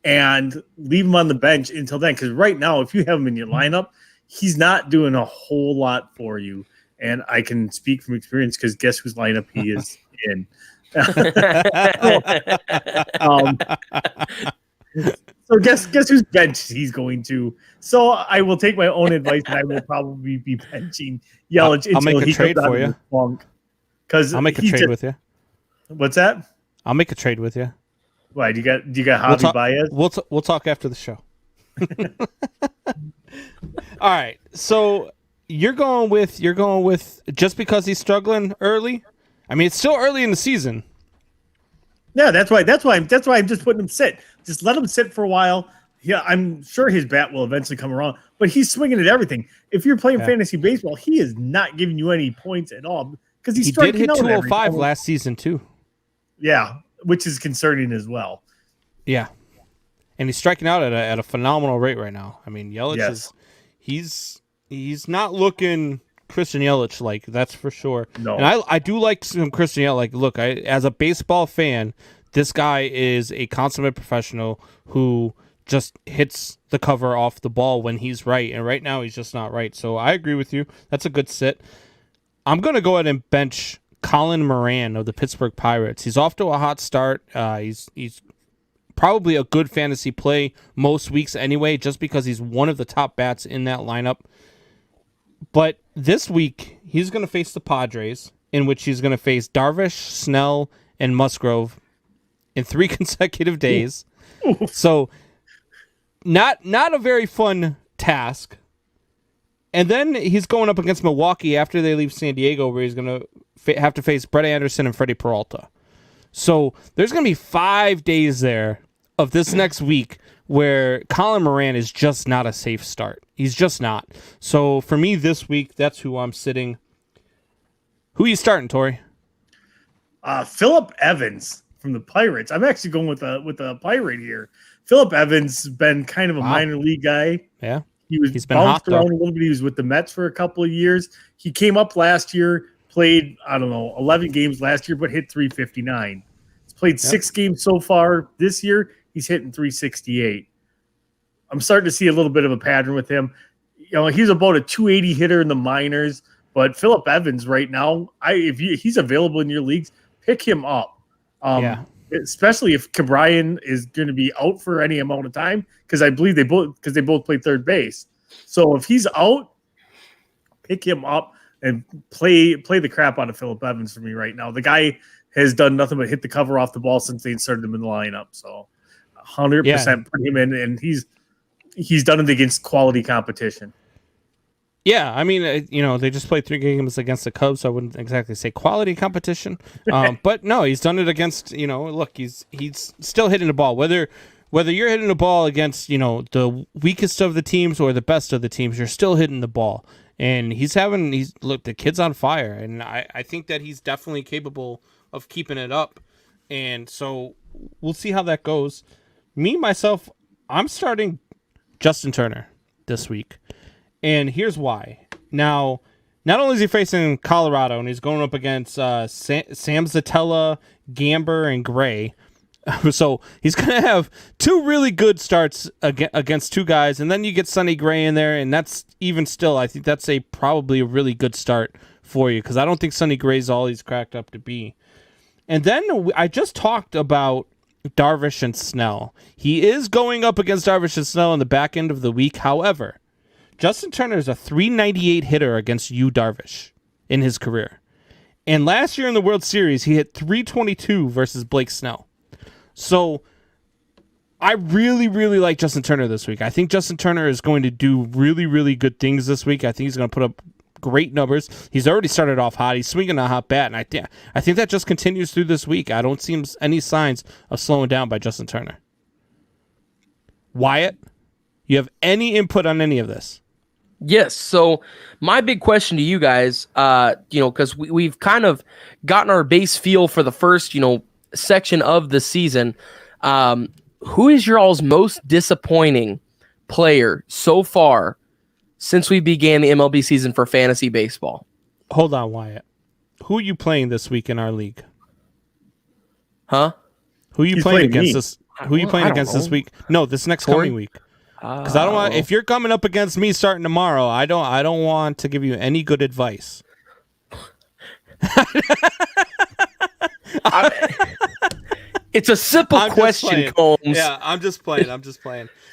and leave him on the bench until then. Because right now, if you have him in your lineup, he's not doing a whole lot for you. And I can speak from experience because guess whose lineup he is in. So guess whose bench he's going to. So I will take my own advice and I will probably be benching Yelich I'll until make a he trade comes out for of you. the funk. Because I'll make a trade with you. What's that? I'll make a trade with you. Why do you got Javi Baez? We'll talk after the show. All right. So you're going with just because he's struggling early? I mean, it's still early in the season. Yeah, that's why I'm just putting him sit. Just let him sit for a while. Yeah, I'm sure his bat will eventually come around, but he's swinging at everything. If you're playing fantasy baseball, he is not giving you any points at all because He did hit 205 last season too. Yeah, which is concerning as well. Yeah, and he's striking out at a phenomenal rate right now. I mean, Yelich he's not looking Christian Yelich like, that's for sure. No, and I do like some Christian Yelich. Like, look, as a baseball fan, this guy is a consummate professional who just hits the cover off the ball when he's right, and right now he's just not right. So I agree with you. That's a good sit. I'm going to go ahead and bench Colin Moran of the Pittsburgh Pirates. He's off to a hot start. He's probably a good fantasy play most weeks anyway, just because he's one of the top bats in that lineup. But this week, he's going to face the Padres, in which he's going to face Darvish, Snell, and Musgrove in 3 consecutive days. So not a very fun task. And then he's going up against Milwaukee after they leave San Diego, where he's going to have to face Brett Anderson and Freddie Peralta. So there's going to be 5 days there of this next week where Colin Moran is just not a safe start. He's just not. So for me this week, that's who I'm sitting. Who are you starting, Tori? Phillip Evans from the Pirates. I'm actually going with a Pirate here. Phillip Evans has been kind of a minor league guy. Yeah. He's been bounced hot, around though. a little bit. He was with the Mets for a couple of years. He came up last year, played, 11 games last year, but hit 359. He's played 6 games so far this year. He's hitting 368. I'm starting to see a little bit of a pattern with him. He's about a 280 hitter in the minors, but Phillip Evans right now, if he's available in your leagues, pick him up. Especially if Cabrian is going to be out for any amount of time, because I believe they both play third base. So if he's out, pick him up and play the crap out of Phillip Evans for me right now. The guy has done nothing but hit the cover off the ball since they inserted him in the lineup. So 100% put him in, and he's done it against quality competition. Yeah, I mean, they just played 3 games against the Cubs, so I wouldn't exactly say quality competition. But no, he's done it against, look, he's still hitting the ball. Whether whether you're hitting the ball against, the weakest of the teams or the best of the teams, you're still hitting the ball. And the kid's on fire. And I think that he's definitely capable of keeping it up. And so we'll see how that goes. Me, myself, I'm starting Justin Turner this week. And here's why. Now, not only is he facing Colorado and he's going up against Sam Zatella, Gamber, and Gray. So he's going to have two really good starts against two guys. And then you get Sonny Gray in there. And that's even still, I think that's probably a really good start for you. Because I don't think Sonny Gray's all he's cracked up to be. And then I just talked about Darvish and Snell. He is going up against Darvish and Snell in the back end of the week. However, Justin Turner is a .398 hitter against Yu Darvish in his career. And last year in the World Series, he hit .322 versus Blake Snell. So I really, really like Justin Turner this week. I think Justin Turner is going to do really, really good things this week. I think he's going to put up great numbers. He's already started off hot. He's swinging a hot bat, and I think that just continues through this week. I don't see any signs of slowing down by Justin Turner. Wyatt, you have any input on any of this? Yes. So my big question to you guys, because we've kind of gotten our base feel for the first, section of the season. Who is your all's most disappointing player so far since we began the MLB season for fantasy baseball? Hold on, Wyatt. Who are you playing this week in our league? Huh? Who are you He's playing playing against me. this? Who are you playing against this week? No, this next coming week. Because I don't want. If you're coming up against me starting tomorrow, I don't want to give you any good advice. It's a simple question, Combs. Yeah, I'm just playing.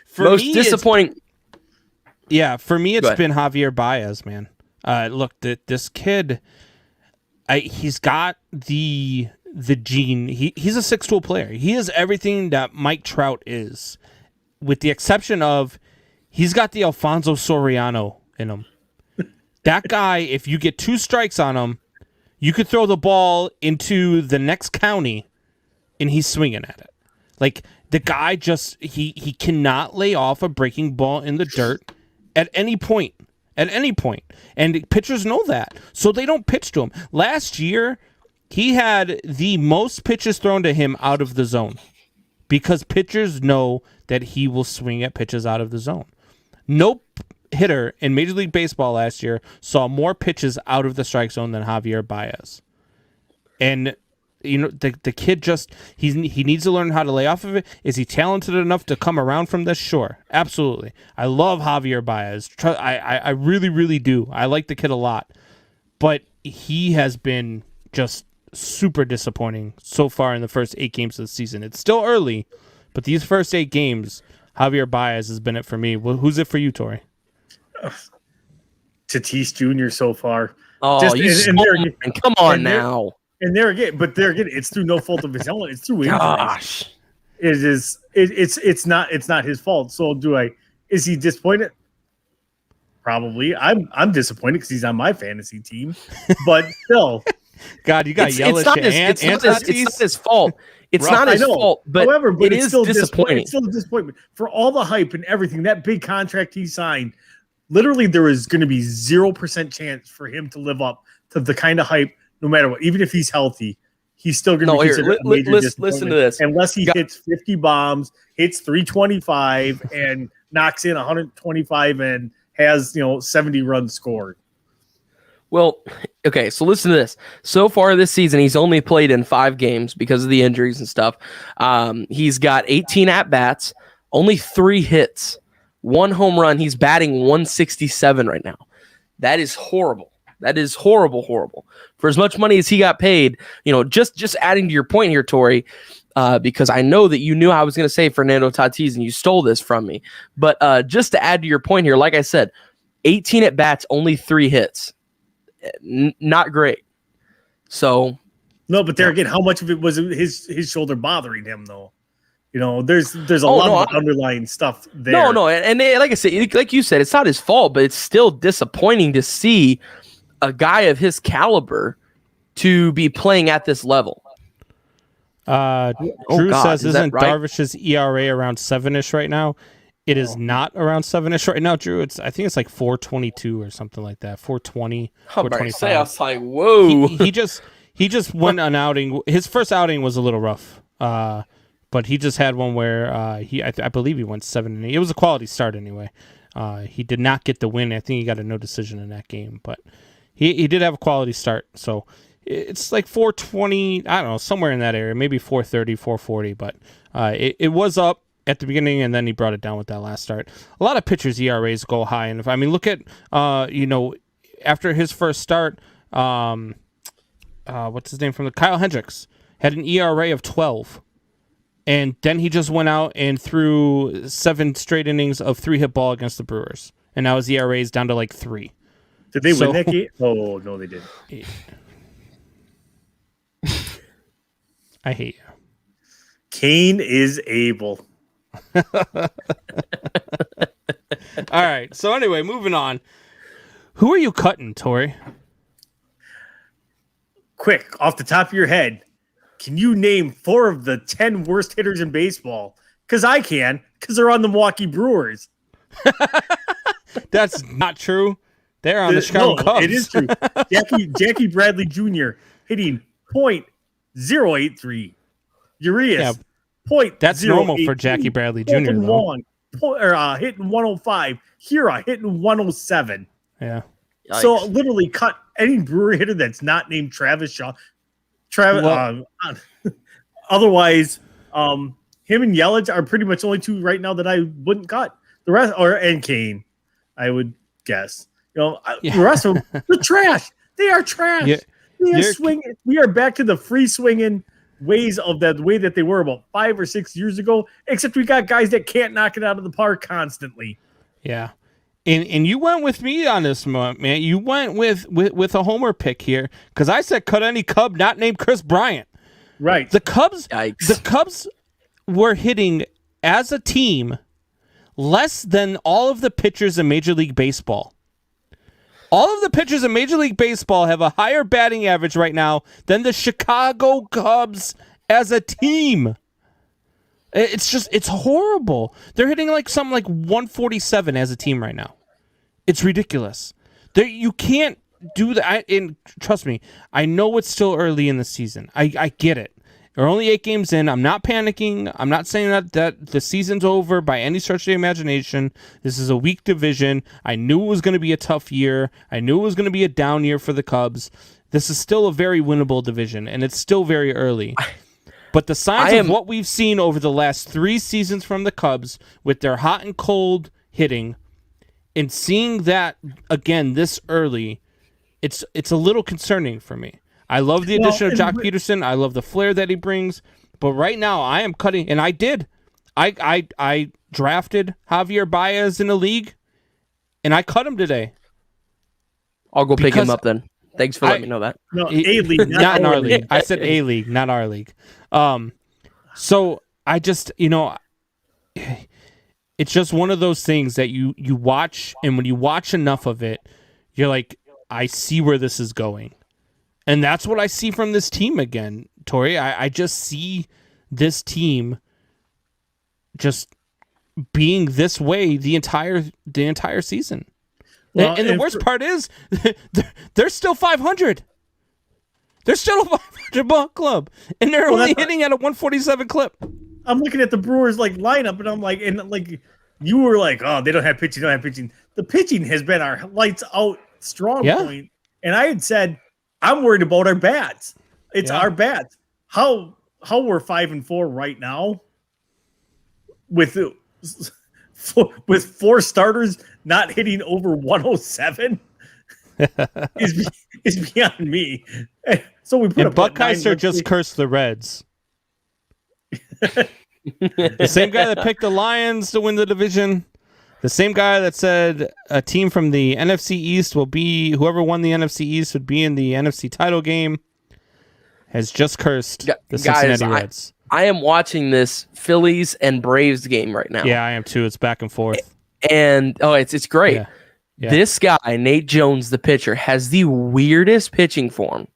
For Most me, disappointing. For me, Go it's been Javier Baez, man. Look, this kid, he's got the gene. He's a 6-tool player. He is everything that Mike Trout is, with the exception of he's got the Alfonso Soriano in him. That guy, if you get 2 strikes on him, you could throw the ball into the next county, and he's swinging at it. Like, the guy just, he cannot lay off a breaking ball in the dirt at any point. At any point. And pitchers know that. So they don't pitch to him. Last year, he had the most pitches thrown to him out of the zone. Because pitchers know that he will swing at pitches out of the zone. No hitter in Major League Baseball last year saw more pitches out of the strike zone than Javier Baez. And the kid just he needs to learn how to lay off of it. Is he talented enough to come around from this? Sure, absolutely. I love Javier Baez. I really, really do. I like the kid a lot, but he has been just super disappointing so far in the first 8 games of the season. It's still early, but these first 8 games, Javier Baez has been it for me. Well, who's it for you, Tori? Tatis Jr. so far. Oh, come on now. And there again, it's through no fault of his own. It's through injuries. Gosh. It's not his fault. So is he disappointed? Probably. I'm disappointed because he's on my fantasy team. But still. God, you got yellow shit. It's not his fault. It's not his fault, but however, it is still disappointing. It's still a disappointment. For all the hype and everything, that big contract he signed, literally there is going to be 0% chance for him to live up to the kind of hype, no matter what. Even if he's healthy, he's still going to be considered a major disappointment. Listen to this. Unless he hits 50 bombs, hits 325, and knocks in 125 and has 70 runs scored. Well, okay, so listen to this. So far this season, he's only played in 5 games because of the injuries and stuff. He's got 18 at-bats, only 3 hits, 1 home run. He's batting 167 right now. That is horrible. That is horrible, horrible. For as much money as he got paid, just adding to your point here, Tori, because I know that you knew I was going to say Fernando Tatis and you stole this from me. But just to add to your point here, like I said, 18 at-bats, only 3 hits. Not great. So no, but there again, how much of it was his shoulder bothering him though? There's a lot of underlying stuff there. No, and like I said, like you said, it's not his fault, but it's still disappointing to see a guy of his caliber to be playing at this level. Drew God, says, is that isn't right? Darvish's ERA around 7-ish right now? It is not around 7-ish right now, Drew. I think it's like 422 or something like that. 420, I'm about to 425. say, I was like, whoa. He just went an outing. His first outing was a little rough. But he just had one where I believe he went 7 8. It was a quality start anyway. He did not get the win. I think he got a no decision in that game, but he did have a quality start. So it's like 420, I don't know, somewhere in that area, maybe 430, 440, but it was up at the beginning, and then he brought it down with that last start. A lot of pitchers' ERAs go high, and look at after his first start, what's his name from the Kyle Hendricks had an ERA of 12, and then he just went out and threw 7 straight innings of 3-hit ball against the Brewers, and now his ERA is down to like 3. Did they win that game? Oh no, they didn't. I hate you. Kane is able. All right. So anyway, moving on. Who are you cutting, Tori? Quick, off the top of your head, can you name 4 of the 10 worst hitters in baseball? Because I can, because they're on the Milwaukee Brewers. That's not true. They're on the Chicago Cubs. It is true. Jackie Bradley Jr. hitting .083. Urias, that's normal for Jackie Bradley Jr. Hitting though. 105. Hira hitting 107. Yeah. Yikes. So literally cut any Brewer hitter that's not named Travis Shaw. Otherwise, him and Yelich are pretty much only 2 right now that I wouldn't cut. The rest, and Kane, I would guess. The rest of them, they're trash. They are trash. We are back to the free swinging ways of the way that they were about 5 or 6 years ago, except we got guys that can't knock it out of the park constantly. Yeah. And you went with me on this one, man. You went with a homer pick here because I said cut any Cub not named Chris Bryant. Right. The Cubs. Yikes. The Cubs were hitting as a team less than all of the pitchers in Major League Baseball. All of the pitchers in Major League Baseball have a higher batting average right now than the Chicago Cubs as a team. It's horrible. They're hitting like something like 147 as a team right now. It's ridiculous. You can't do that. And trust me, I know it's still early in the season. I get it. We're only 8 games in. I'm not panicking. I'm not saying that the season's over by any stretch of the imagination. This is a weak division. I knew it was going to be a tough year. I knew it was going to be a down year for the Cubs. This is still a very winnable division, and it's still very early. But the signs of what we've seen over the last 3 seasons from the Cubs with their hot and cold hitting, and seeing that again this early, it's a little concerning for me. I love the addition of Jock Peterson. I love the flair that he brings. But right now, I am cutting, and I did. I drafted Javier Baez in a league, and I cut him today. I'll go pick him up then. Thanks for letting me know that. No, A-League, not in our league. I said A-League, not our league. So I just, it's just one of those things that you watch, and when you watch enough of it, you're like, I see where this is going. And that's what I see from this team again, Tori. I just see this team just being this way the entire season. Well, and the worst part is they're still 500. They're still a 500 ball club, and they're only hitting at a 147 clip. I'm looking at the Brewers lineup, and I'm like, you were like, oh, they don't have pitching, The pitching has been our lights out strong point, and I had said I'm worried about our bats. It's our bats. How we're 5-4 right now with 4 starters not hitting over 107 is beyond me. So we put Buckheiser just cursed the Reds. The same guy that picked the Lions to win the division. The same guy that said a team from the NFC East will be, whoever won the NFC East would be in the NFC title game, has just cursed the Cincinnati Reds. I am watching this Phillies and Braves game right now. Yeah, I am too. It's back and forth. And it's great. Yeah. This guy, Nate Jones, the pitcher, has the weirdest pitching form.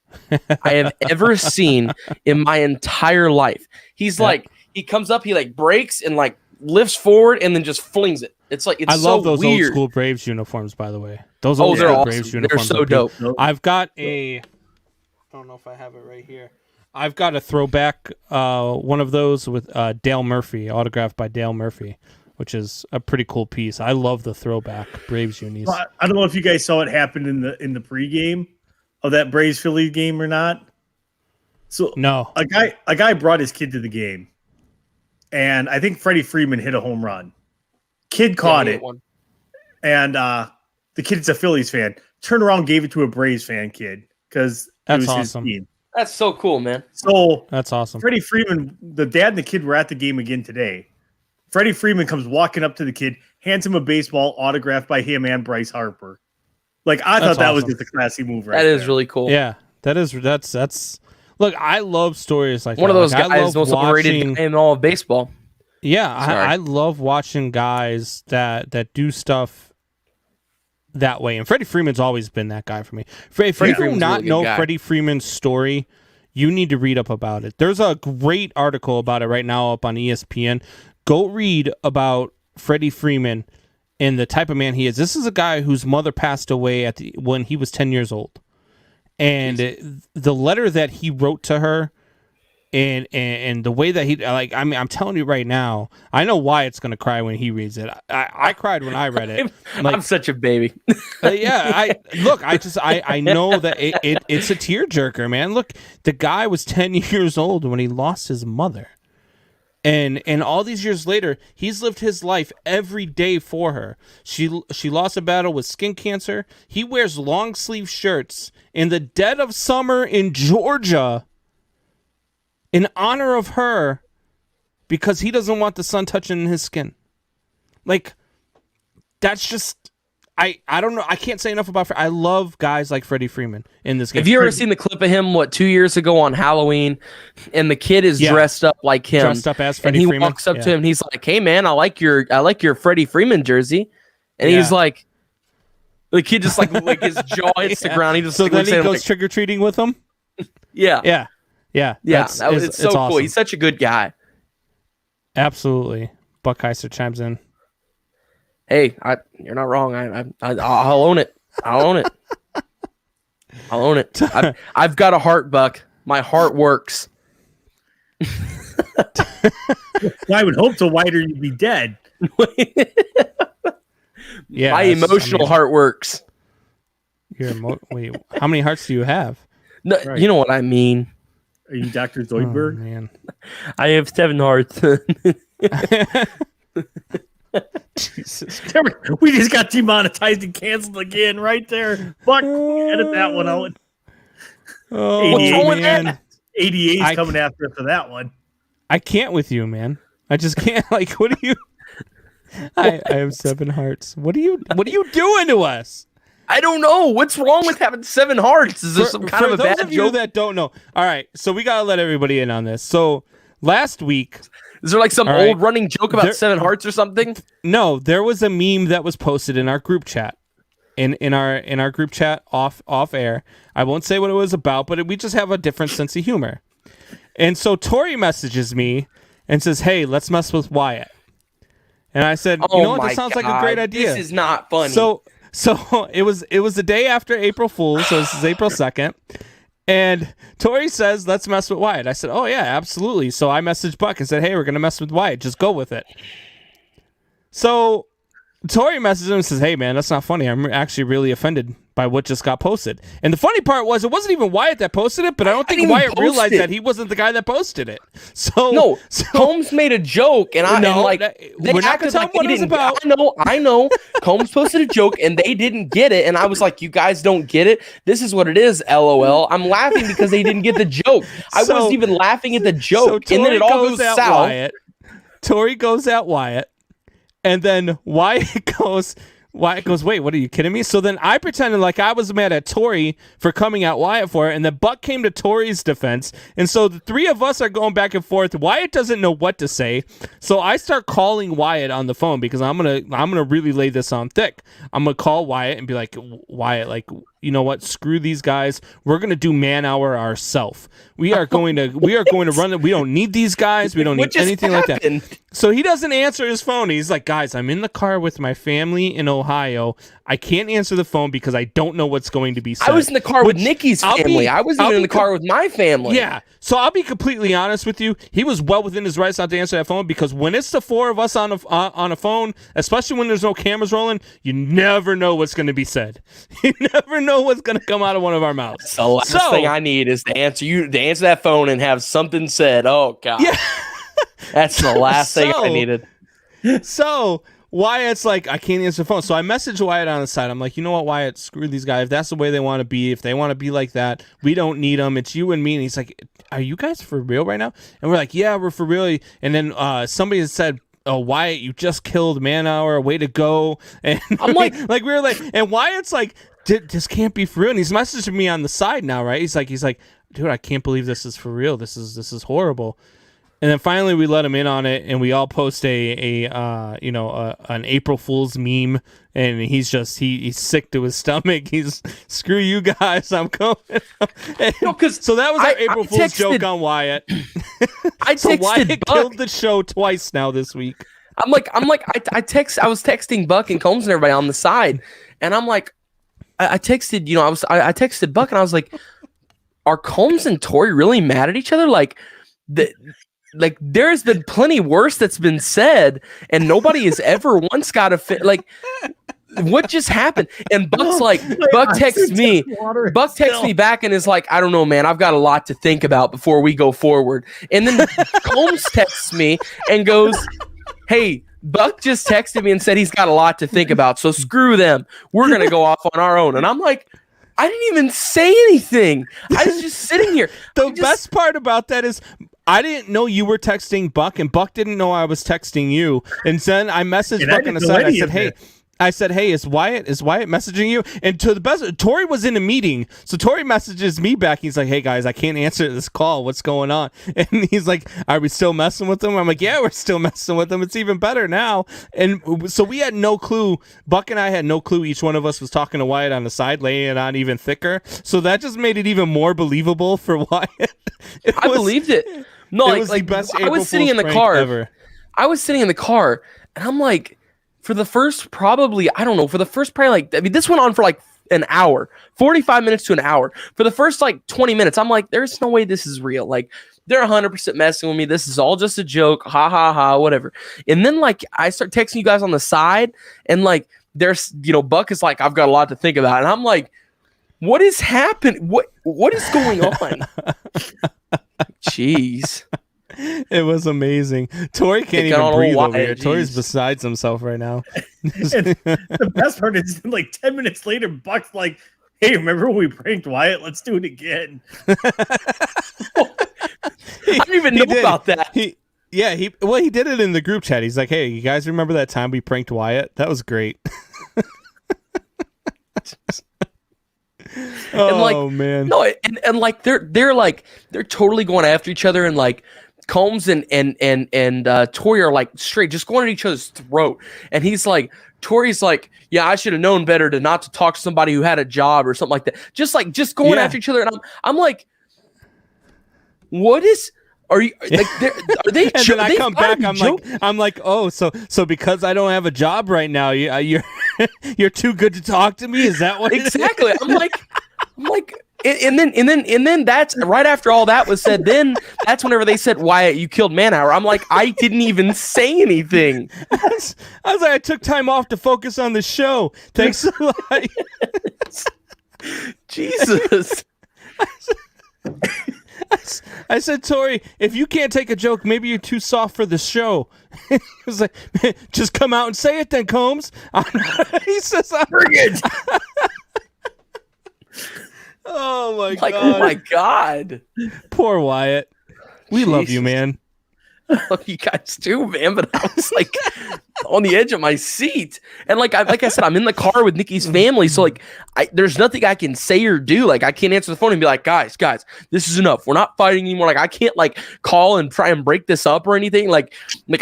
I have ever seen in my entire life. He's like, he comes up, he like breaks and like lifts forward and then just flings it. It's like, it's I love those weird. old school Braves uniforms, by the way. Those Oh, old they're school awesome. Braves They're uniforms. so are dope. I've got I don't know if I have it right here. I've got a throwback one of those with Dale Murphy, autographed by Dale Murphy, which is a pretty cool piece. I love the throwback Braves unis. Well, I don't know if you guys saw what happened in the pregame of that Braves Phillies game or not. So No. a guy brought his kid to the game, and I think Freddie Freeman hit a home run. Kid caught it, and the kid's a Phillies fan. Turned around, gave it to a Braves fan kid because it was awesome. his team. That's so cool, man. So That's awesome. Freddie Freeman, the dad and the kid were at the game again today. Freddie Freeman comes walking up to the kid, hands him a baseball autographed by him and Bryce Harper. Like, I thought that was awesome. just a classy move, right? That is there. really cool. Yeah, that's. Look, I love stories like One that. of those Like, I guys, love most overrated guy in all of baseball. Yeah, Sorry. I love watching guys that do stuff that way. And Freddie Freeman's always been that guy for me. If you do Freeman's a not really good know guy. Freddie Freeman's story, you need to read up about it. There's a great article about it right now up on ESPN. Go read about Freddie Freeman and the type of man he is. This is a guy whose mother passed away when he was 10 years old. And the letter that he wrote to her and the way that he, I'm telling you right now, I know Wyatt's going to cry when he reads it. I cried when I read it. I'm such a baby. I know that it's a tearjerker, man. Look, the guy was 10 years old when he lost his mother. And all these years later, he's lived his life every day for her. She lost a battle with skin cancer. He wears long sleeve shirts in the dead of summer in Georgia in honor of her because he doesn't want the sun touching his skin. Like, that's just... I don't know. I can't say enough about. I love guys like Freddie Freeman in this game. Have you ever seen the clip of him, 2 years ago on Halloween, and the kid is dressed up like him, Dressed up as Freddie and he Freeman? walks up to him, and he's like, "Hey man, I like your Freddie Freeman jersey," and he's like, the kid just like his jaw hits the ground. He just so then he goes like, trick or treating with him. yeah. It's so cool. awesome. He's such a good guy. Absolutely. Buck Heiser chimes in. Hey, you're not wrong. I'll own it. I'll own it. I'll own it. I've got a heart, Buck. My heart works. I would hope so. Why would you be dead? Yeah, My emotional heart works. Wait, how many hearts do you have? No, Right. You know what I mean. Are you Dr. Oh, Zoidberg? man. I have 7 hearts. Jesus. We just got demonetized and canceled again right there. Fuck, edit that one out. Oh, What's wrong with man. that? ADA's coming after for that one. I can't with you, man. I just can't. Like, what do you... I have 7 hearts. What are you doing to us? I don't know. What's wrong with having 7 hearts? Is there some kind of a those bad of you joke? that don't know. All right, so we got to let everybody in on this. So last week... Is there like some All right. old running joke about 7 hearts or something? No, there was a meme that was posted in our group chat. In our group chat off air. I won't say what it was about, but we just have a different sense of humor. And so Tori messages me and says, "Hey, let's mess with Wyatt." And I said, "You know what? That sounds like a great idea." This is not funny. So it was the day after April Fool's, so this is April 2nd. And Tori says, "Let's mess with Wyatt." I said, "Oh yeah, absolutely." So I messaged Buck and said, "Hey, we're gonna mess with Wyatt. Just go with it." So Tori messages him and says, "Hey man, that's not funny. I'm actually really offended by what just got posted." And the funny part was, it wasn't even Wyatt that posted it, but I don't think didn't Wyatt even realized post it. that he wasn't the guy that posted it. So no, Combs made a joke, and we're not gonna tell him what it was about. I know. Combs posted a joke, and they didn't get it, and I was like, "You guys don't get it. This is what it is." LOL. I'm laughing because they didn't get the joke. I wasn't even laughing at the joke, and then it all goes at south. Wyatt. Tori goes at Wyatt, and then Wyatt goes, "Wait, what are you kidding me?" So then I pretended like I was mad at Tori for coming at Wyatt for it, and then Buck came to Tori's defense. And so the three of us are going back and forth. Wyatt doesn't know what to say. So I start calling Wyatt on the phone because I'm gonna really lay this on thick. I'm gonna call Wyatt and be like, "Wyatt, like, you know what? Screw these guys. We're gonna do man hour ourselves. We are going to run it. We don't need these guys. We don't need anything like that. So he doesn't answer his phone. He's like, guys, I'm in the car with my family in Ohio. I can't answer the phone because I don't know what's going to be said. I was in the car with Nikki's family. I wasn't even in the car with my family. Yeah. So I'll be completely honest with you. He was well within his rights not to answer that phone, because when it's the four of us on a phone, especially when there's no cameras rolling, you never know what's going to be said. You never know what's going to come out of one of our mouths. The last thing I need is to answer that phone and have something said. Oh God. Yeah. That's the last thing I needed. So Wyatt's like, I can't answer the phone. So I messaged Wyatt on the side. I'm like, you know what, Wyatt, screw these guys. If that's the way they want to be, if they want to be like that, we don't need them. It's you and me. And he's like, are you guys for real right now? And we're like, yeah, we're for real. And then somebody had said, oh, Wyatt, you just killed Man Hour. Way to go. And I'm like we were like, and Wyatt's like, this can't be for real. And he's messaging me on the side now, right? He's like, dude, I can't believe this is for real. This is horrible. And then finally we let him in on it, and we all post an April Fool's meme, and he's sick to his stomach. He's, screw you guys, I'm coming. So that was our April Fool's joke on Wyatt. So Wyatt killed the show twice now this week. I was texting Buck and Combs and everybody on the side, and I'm like, I texted Buck, and I was like, are Combs and Tori really mad at each other? Like there's been plenty worse that's been said, and nobody has ever once got what just happened? And Buck texts me back and is like, I don't know, man, I've got a lot to think about before we go forward. And then Combs texts me and goes, hey, Buck just texted me and said he's got a lot to think about, so screw them. We're gonna go off on our own. And I'm like, I didn't even say anything. I was just sitting here. The best part about that is I didn't know you were texting Buck, and Buck didn't know I was texting you. And then I messaged Buck on the side. I said, hey, is Wyatt messaging you? And to the best, Tori was in a meeting. So Tori messages me back. He's like, hey, guys, I can't answer this call. What's going on? And he's like, are we still messing with them? I'm like, yeah, we're still messing with them. It's even better now. And so we had no clue. Buck and I had no clue. Each one of us was talking to Wyatt on the side, laying it on even thicker. So that just made it even more believable for Wyatt. I believed it. No, it was the best I was sitting in the car. Ever. I was sitting in the car, and I'm like, for the first probably this went on for like an hour, 45 minutes to an hour. For the first 20 minutes, I'm like, there's no way this is real. Like, they're 100% messing with me. This is all just a joke. Ha ha ha, whatever. And then I start texting you guys on the side, and there's Buck is like, I've got a lot to think about, and I'm like, what is happening? What is going on? Jeez. It was amazing. Tori can't even breathe over here. Tori's besides himself right now. The best part is 10 minutes later, Buck's like, hey, remember when we pranked Wyatt? Let's do it again. I don't even know about that. He did it in the group chat. He's like, hey, you guys remember that time we pranked Wyatt? That was great. Man. No, and they're totally going after each other, and Combs and Tori are straight just going at each other's throat. And he's like, Tori's like, yeah, I should have known better to not to talk to somebody who had a job or something like that. Just going after each other. And I'm like, what is? Are you are they? And then I come back. I'm like, oh, so because I don't have a job right now, you're you're too good to talk to me. Is that what? Exactly. I'm like, and then that's right after all that was said. Then that's whenever they said, Wyatt, you killed Man Hour. I'm like, I didn't even say anything. I was like, I took time off to focus on the show. Thanks a lot. Jesus. I said, Tori, if you can't take a joke, maybe you're too soft for the show. He was like, just come out and say it then, Combs. He says, bring it. Oh, my God. Oh, my God. Poor Wyatt. We love you, man. Love you guys too, man. But I was on the edge of my seat. And like I said, I'm in the car with Nikki's family. So there's nothing I can say or do. I can't answer the phone and be like, guys, this is enough. We're not fighting anymore. I can't call and try and break this up or anything.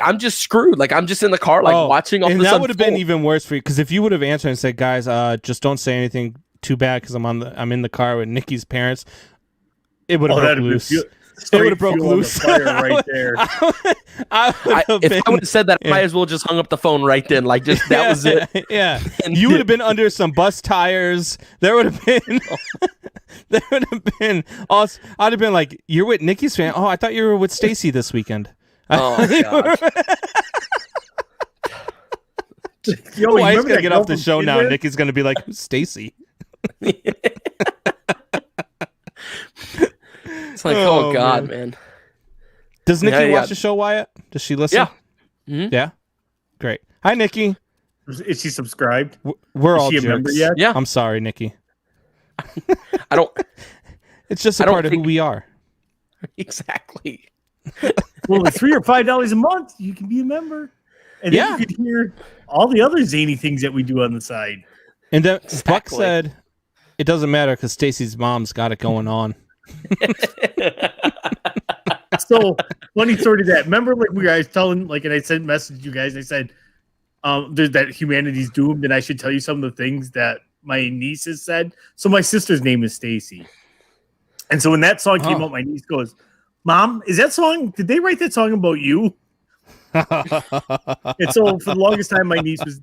I'm just screwed. I'm just in the car, watching all this. And that would have been even worse for you. Because if you would have answered and said, guys, just don't say anything. too bad because I'm in the car with Nikki's parents. It would have broke that'd loose. be It would have broke fuel on the loose fire right there. If I would have said that, I might as well just hung up the phone right then. Like, just that was it. Yeah, And you would have been under some bus tires. There would have been. There would have been. I'd have been like, "You're with Nikki's fan? Oh, I thought you were with Stacy this weekend." Oh god. Yo, Wife's remember gonna that get girl off the from show now. Kindergarten? Nikki's gonna be like, "Who's Stacy?" It's like, oh god, man. Does Nikki Yeah, watch yeah. the show, Wyatt? Does she listen? Yeah. Mhm. Yeah. Great. Hi, Nikki. Is she subscribed? We're Is all she a jerks. member yet? Yeah. I'm sorry, Nikki. I don't It's just a I don't part of who think- we are. exactly. Well, with $3 or $5 a month, you can be a member, and Yeah. then you can hear all the other zany things that we do on the side. And then Buck Exactly. said, "It doesn't matter because Stacy's mom's got it going on." So funny story to that. Remember, like we guys telling, like, and I sent a message to you guys. I said, "There's that humanity's doomed," and I should tell you some of the things that my niece has said. So my sister's name is Stacy, and so when that song came Oh. out, my niece goes, "Mom, is that song? Did they write that song about you?" And so for the longest time, my niece was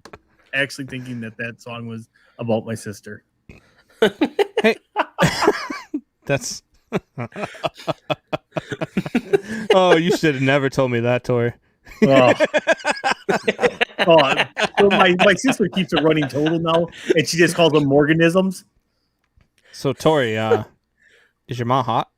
actually thinking that song was about my sister. That's. Oh, you should have never told me that, Tori. Oh. So my sister keeps a running total now, and she just calls them Morganisms. So, Tori, is your mom hot?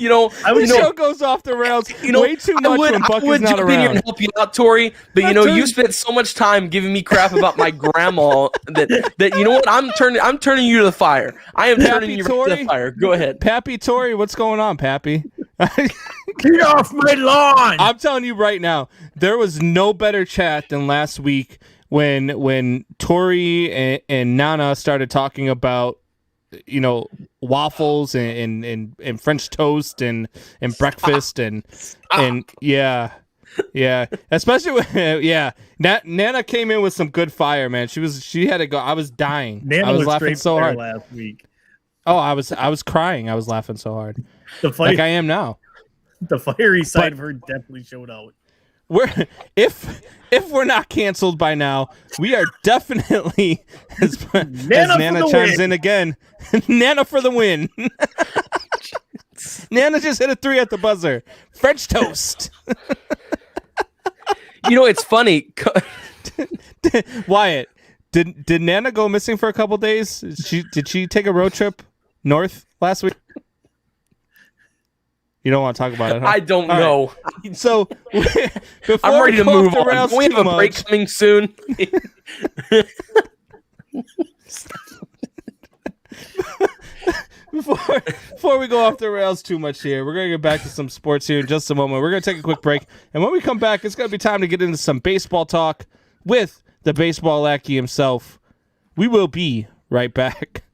You know, The show goes off the rails way too much when Buck I would is not jump in here around. and help you out, Tori. But you I'm know, turning- you spent so much time giving me crap about my grandma that you know what? I'm turning you to the fire. I am turning you right to Tori? the fire. Go ahead. Pappy, Tori, what's going on, Pappy? Get off my lawn! I'm telling you right now, there was no better chat than last week when Tori and Nana started talking about, you know, waffles and French toast and breakfast and yeah, especially when, Nana came in with some good fire, man. She had to go. I was dying. Nana I was was laughing straight so fire hard. last week. Oh, I was crying. I was laughing so hard, The like I am now. the fiery side of her definitely showed out. We're if we're not canceled by now, we are definitely as Nana for the chimes win. in again. Nana for the win. Nana just hit a 3 at the buzzer. French toast. You know, it's funny. Wyatt, did Nana go missing for a couple days? Did she take a road trip north last week? You don't want to talk about it, huh? I don't All know. right. So before I'm ready we to go off move the on. rails Can we have too a break much- coming soon? Before we go off the rails too much here, we're going to get back to some sports here in just a moment. We're going to take a quick break. And when we come back, it's going to be time to get into some baseball talk with the baseball lackey himself. We will be right back.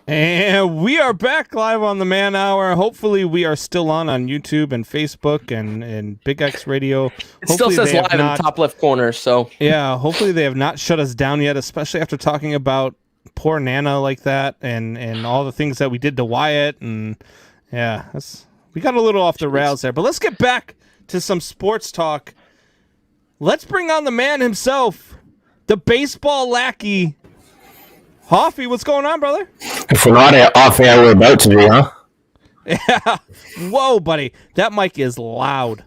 And we are back live on the Man Hour. Hopefully, we are still on YouTube and Facebook and Big X Radio. It still says live in the top left corner. So yeah, hopefully they have not shut us down yet, especially after talking about poor Nana like that and all the things that we did to Wyatt. And yeah, we got a little off the rails there. But let's get back to some sports talk. Let's bring on the man himself, the baseball lackey. Hoffy, what's going on, brother? If we're not off air, we're about to be, huh? Yeah. Whoa, buddy. That mic is loud.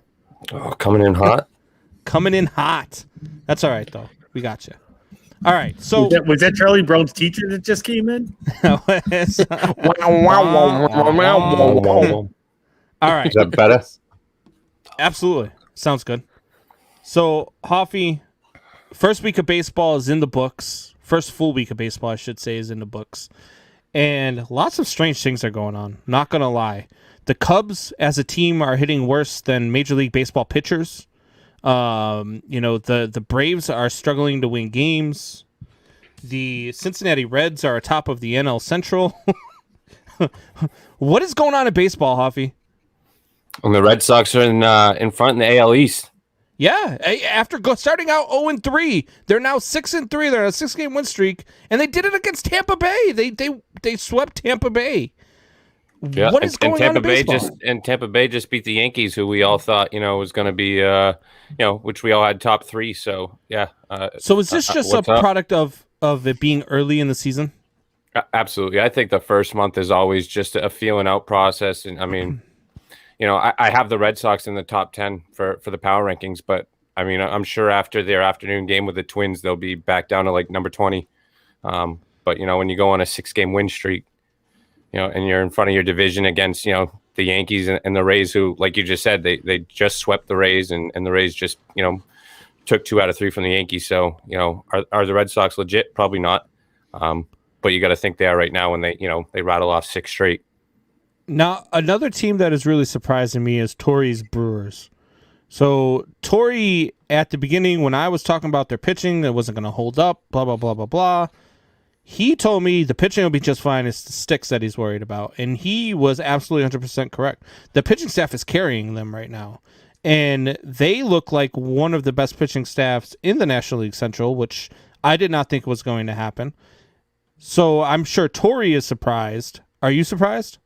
Oh, coming in hot? Coming in hot. That's all right, though. We got you. All right. So was that Charlie Brown's teacher that just came in? all right. Is that better? Absolutely. Sounds good. So, Hoffy, first week of baseball is in the books. First full week of baseball, I should say, is in the books. And lots of strange things are going on. Not going to lie. The Cubs as a team are hitting worse than Major League Baseball pitchers. The Braves are struggling to win games. The Cincinnati Reds are atop of the NL Central. What is going on in baseball, Hoffy? And the Red Sox are in front in the AL East. Yeah, after starting out 0-3, they're now 6-3. They're on a 6-game win streak, and they did it against Tampa Bay. They swept Tampa Bay. Yeah, what is going on in baseball? Tampa Bay just beat the Yankees, who we all thought was going to be which we all had top 3. So yeah. So is this just a product of it being early in the season? Absolutely. I think the first month is always just a feeling out process, and I mean. I have the Red Sox in the top 10 for the power rankings, but I mean, I'm sure after their afternoon game with the Twins, they'll be back down to like number 20. But when you go on a 6-game win streak, and you're in front of your division against, the Yankees and the Rays, who, like you just said, they just swept the Rays and the Rays just, took 2 out of 3 from the Yankees. So, are the Red Sox legit? Probably not. But you got to think they are right now when they rattle off 6 straight. Now, another team that is really surprising me is Torrey's Brewers. So, Torrey, at the beginning, when I was talking about their pitching, that wasn't going to hold up, blah, blah, blah, blah, blah, he told me the pitching will be just fine. It's the sticks that he's worried about. And he was absolutely 100% correct. The pitching staff is carrying them right now. And they look like one of the best pitching staffs in the National League Central, which I did not think was going to happen. So, I'm sure Torrey is surprised. Are you surprised?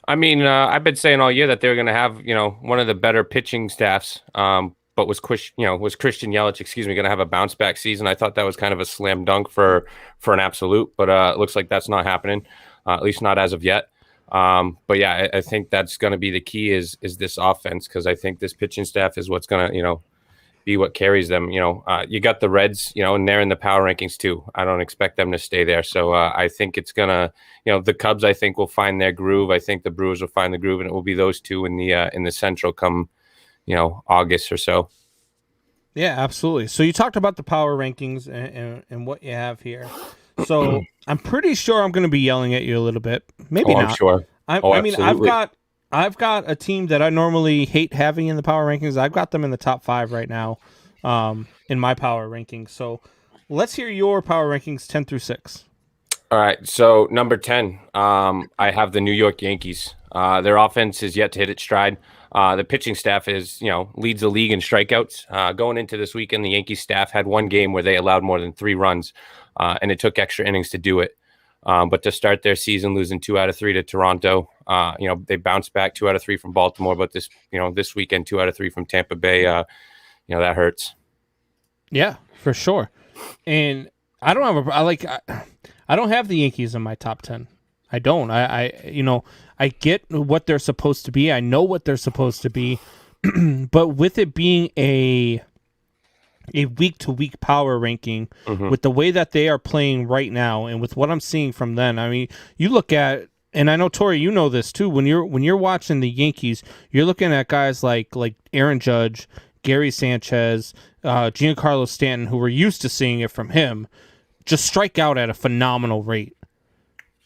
I mean, I've been saying all year that they were going to have, one of the better pitching staffs, but was Christian Yelich, going to have a bounce back season? I thought that was kind of a slam dunk for an absolute, but it looks like that's not happening, at least not as of yet. But yeah, I think that's going to be the key is this offense, because I think this pitching staff is what's going to, be what carries them. You got the Reds, and they're in the power rankings too. I don't expect them to stay there. So I think it's gonna, the Cubs, I think, will find their groove. I think the Brewers will find the groove, and it will be those two in the Central come, August or so. Yeah, absolutely. So you talked about the power rankings and what you have here. So I'm pretty sure I'm going to be yelling at you a little bit. Maybe not. I'm sure. I mean, I've got a team that I normally hate having in the power rankings. I've got them in the top 5 right now in my power rankings. So let's hear your power rankings 10 through 6. All right. So number 10, I have the New York Yankees. Their offense is yet to hit its stride. The pitching staff leads the league in strikeouts. Going into this weekend, the Yankees staff had one game where they allowed more than 3 runs, and it took extra innings to do it. But to start their season, losing 2 out of 3 to Toronto, they bounced back 2 out of 3 from Baltimore, but this weekend, 2 out of 3 from Tampa Bay, that hurts. Yeah, for sure. And I don't have the Yankees in my top 10. I don't. I get what they're supposed to be. I know what they're supposed to be, but with it being a week-to-week power ranking, with the way that they are playing right now and with what I'm seeing from them, I mean, you look at, and I know, Tori, you know this too, when you're watching the Yankees, you're looking at guys like Aaron Judge, Gary Sanchez, Giancarlo Stanton, who we're used to seeing it from him, just strike out at a phenomenal rate.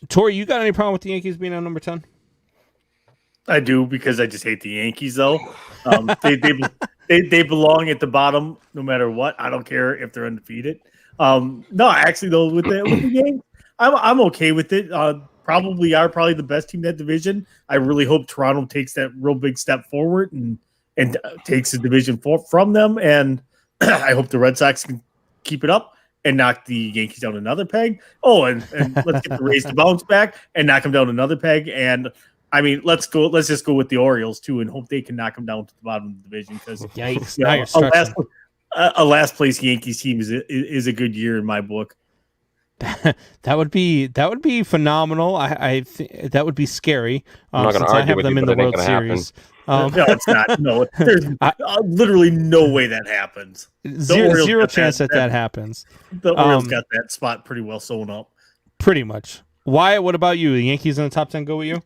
Tori, you got any problem with the Yankees being on number 10? I do, because I just hate the Yankees, though. They belong at the bottom no matter what. I don't care if they're undefeated. No, actually, though, with the game, I'm okay with it. probably the best team in that division. I really hope Toronto takes that real big step forward and takes the division from them. And I hope the Red Sox can keep it up and knock the Yankees down another peg. Oh, and let's get the Rays to bounce back and knock them down another peg. And I mean, let's just go with the Orioles too and hope they can knock them down to the bottom of the division because yikes, now you're stretching. A last place Yankees team is a good year in my book. That would be phenomenal. I think that would be scary. I'm not going to argue with you, but it ain't going to happen. No, it's not. No, there's literally no way that happens. Zero chance that happens. The Orioles got that spot pretty well sewn up. Pretty much. Wyatt, what about you? The Yankees in the top 10 go with you?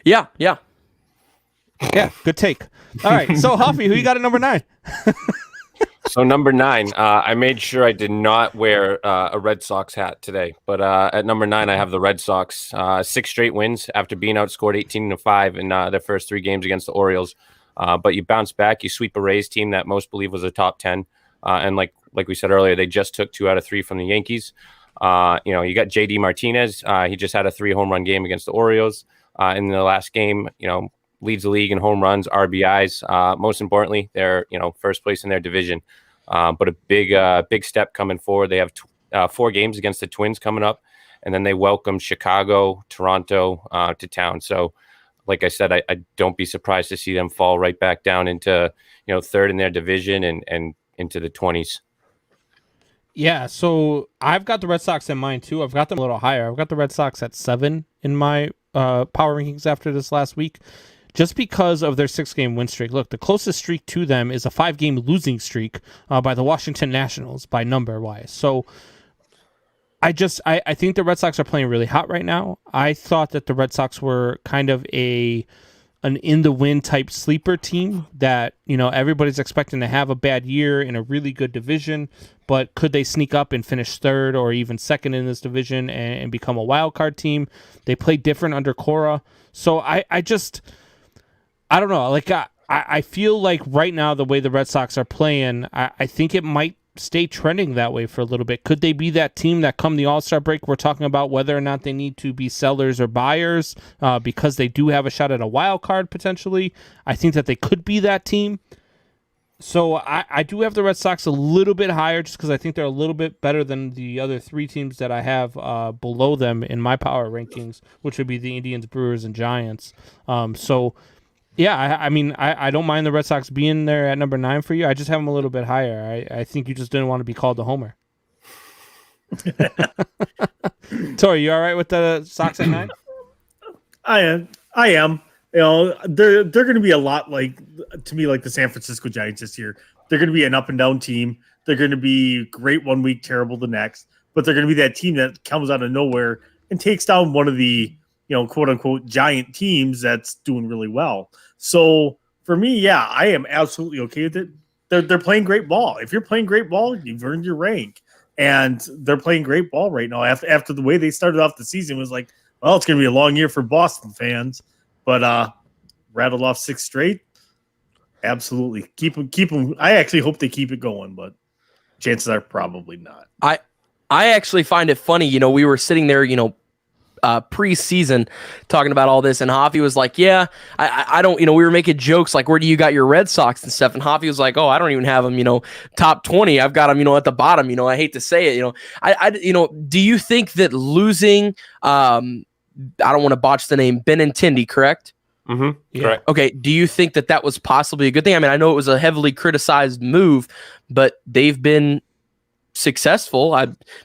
Yeah. Yeah, good take. All right, so Hoffy, who you got at number 9? So number 9, I made sure I did not wear a Red Sox hat today. But at number 9, I have the Red Sox. 6 straight wins after being outscored 18-5 in their first 3 games against the Orioles. But you bounce back, you sweep a Rays team that most believe was a top 10. And like we said earlier, they just took 2 out of 3 from the Yankees. You got J.D. Martinez. He just had a 3 home run game against the Orioles in the last game. Leads the league in home runs, RBIs. Most importantly, they're first place in their division. But a big step coming forward. They have 4 games against the Twins coming up, and then they welcome Chicago, Toronto to town. So, like I said, I don't be surprised to see them fall right back down into third in their division and into the 20s. Yeah, so I've got the Red Sox in mind too. I've got them a little higher. I've got the Red Sox at 7 in my power rankings after this last week. Just because of their 6-game win streak. Look, the closest streak to them is a 5-game losing streak by the Washington Nationals by number-wise. So I think the Red Sox are playing really hot right now. I thought that the Red Sox were kind of an in-the-win type sleeper team that, everybody's expecting to have a bad year in a really good division, but could they sneak up and finish third or even second in this division and become a wild card team? They play different under Cora. So I don't know. Like I feel like right now the way the Red Sox are playing, I think it might stay trending that way for a little bit. Could they be that team that come the All-Star break, we're talking about whether or not they need to be sellers or buyers because they do have a shot at a wild card potentially? I think that they could be that team. So I do have the Red Sox a little bit higher just because I think they're a little bit better than the other 3 teams that I have below them in my power rankings, which would be the Indians, Brewers, and Giants. Yeah, I mean, I don't mind the Red Sox being there at number 9 for you. I just have them a little bit higher. I think you just didn't want to be called a homer. Tori, you all right with the Sox at 9? I am. They're going to be a lot like the San Francisco Giants this year. They're going to be an up and down team. They're going to be great one week, terrible the next. But they're going to be that team that comes out of nowhere and takes down one of the quote unquote giant teams that's doing really well. So for me, yeah, I am absolutely okay with it. They're playing great ball. If you're playing great ball, you've earned your rank, and they're playing great ball right now. After the way they started off the season, it was like, well, it's going to be a long year for Boston fans, but rattled off 6 straight. Absolutely, keep them. I actually hope they keep it going, but chances are probably not. I actually find it funny. We were sitting there, preseason talking about all this, and Hoffy was like, yeah, I don't, we were making jokes like, where do you got your Red Sox and stuff? And Hoffy was like, oh, I don't even have them, top 20. I've got them, at the bottom. I hate to say it, do you think that losing, I don't want to botch the name, Benintendi, correct? Mm-hmm. Yeah. Correct. Okay. Do you think that was possibly a good thing? I mean, I know it was a heavily criticized move, but they've been successful.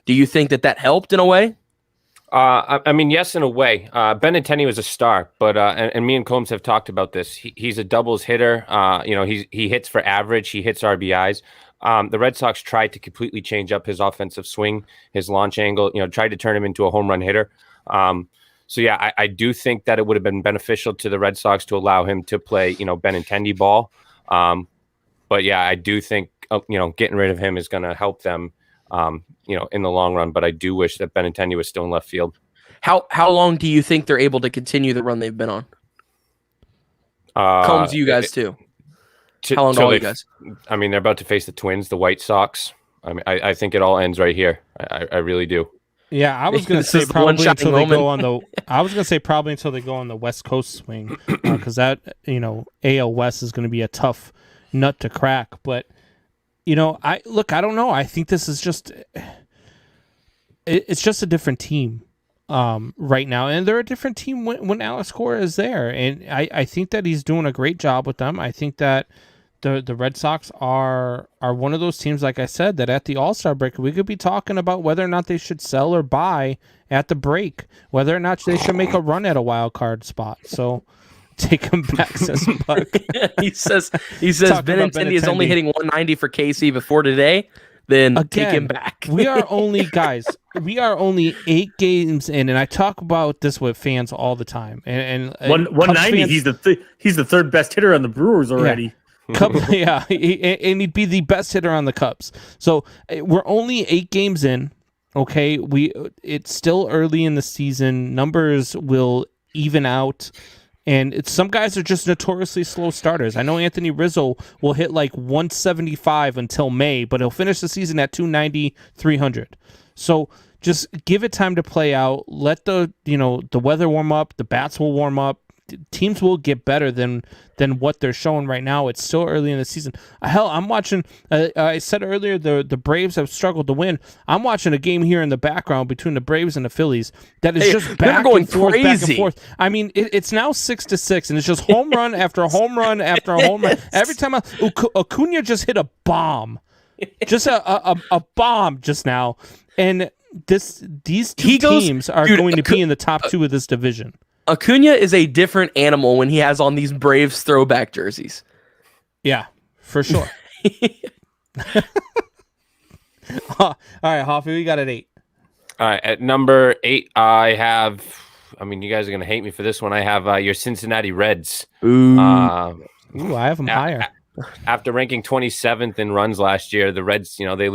Do you think that helped in a way? I mean, yes, in a way. Benintendi was a star, but and me and Combs have talked about this. He's a doubles hitter. He hits for average. He hits RBIs. The Red Sox tried to completely change up his offensive swing, his launch angle. Tried to turn him into a home run hitter. So yeah, I do think that it would have been beneficial to the Red Sox to allow him to play, Benintendi ball. But yeah, I do think getting rid of him is going to help them. In the long run, but I do wish that Benintendi was still in left field. How long do you think they're able to continue the run they've been on? Comes you guys too. How long all you guys? I mean, they're about to face the Twins, the White Sox. I mean, I think it all ends right here. I really do. Yeah, I was gonna This say is the one probably shining until they go moment. on the. I was gonna say probably until they go on the West Coast swing, because that AL West is gonna be a tough nut to crack. But I don't know. I think this is just it's just a different team right now, and they're a different team when Alex Cora is there, and I think that he's doing a great job with them. I think that the Red Sox are one of those teams, like I said, that at the All-Star break we could be talking about whether or not they should sell or buy at the break, whether or not they should make a run at a wild card spot. So take him back, says Buck. he says Talking about Benintendi is only Benintendi. hitting 190 for KC before today. Then take him Again, back. we are only 8 games in, and I talk about this with fans all the time. And 190. He's the third best hitter on the Brewers already. Yeah, and he'd be the best hitter on the Cubs. So we're only 8 games in. Okay, it's still early in the season. Numbers will even out, and some guys are just notoriously slow starters. I know Anthony Rizzo will hit like 175 until May, but he'll finish the season at 290, 300. So just give it time to play out. Let the weather warm up. The bats will warm up. Teams will get better than what they're showing right now. It's still early in the season. Hell, I'm watching. I said earlier the Braves have struggled to win. I'm watching a game here in the background between the Braves and the Phillies that is just back and forth, back and forth. I mean, it's now 6-6, and it's just home run after home run after home run. Every time Acuna just hit a bomb, just a bomb just now, and these two teams are going to be in the top 2 of this division. Acuna is a different animal when he has on these Braves throwback jerseys. Yeah, for sure. All right, Hoffy, we got at 8. All right, at number 8, I have. I mean, you guys are gonna hate me for this one. I have your Cincinnati Reds. Ooh, I have them higher. After ranking 27th in runs last year, the Reds, they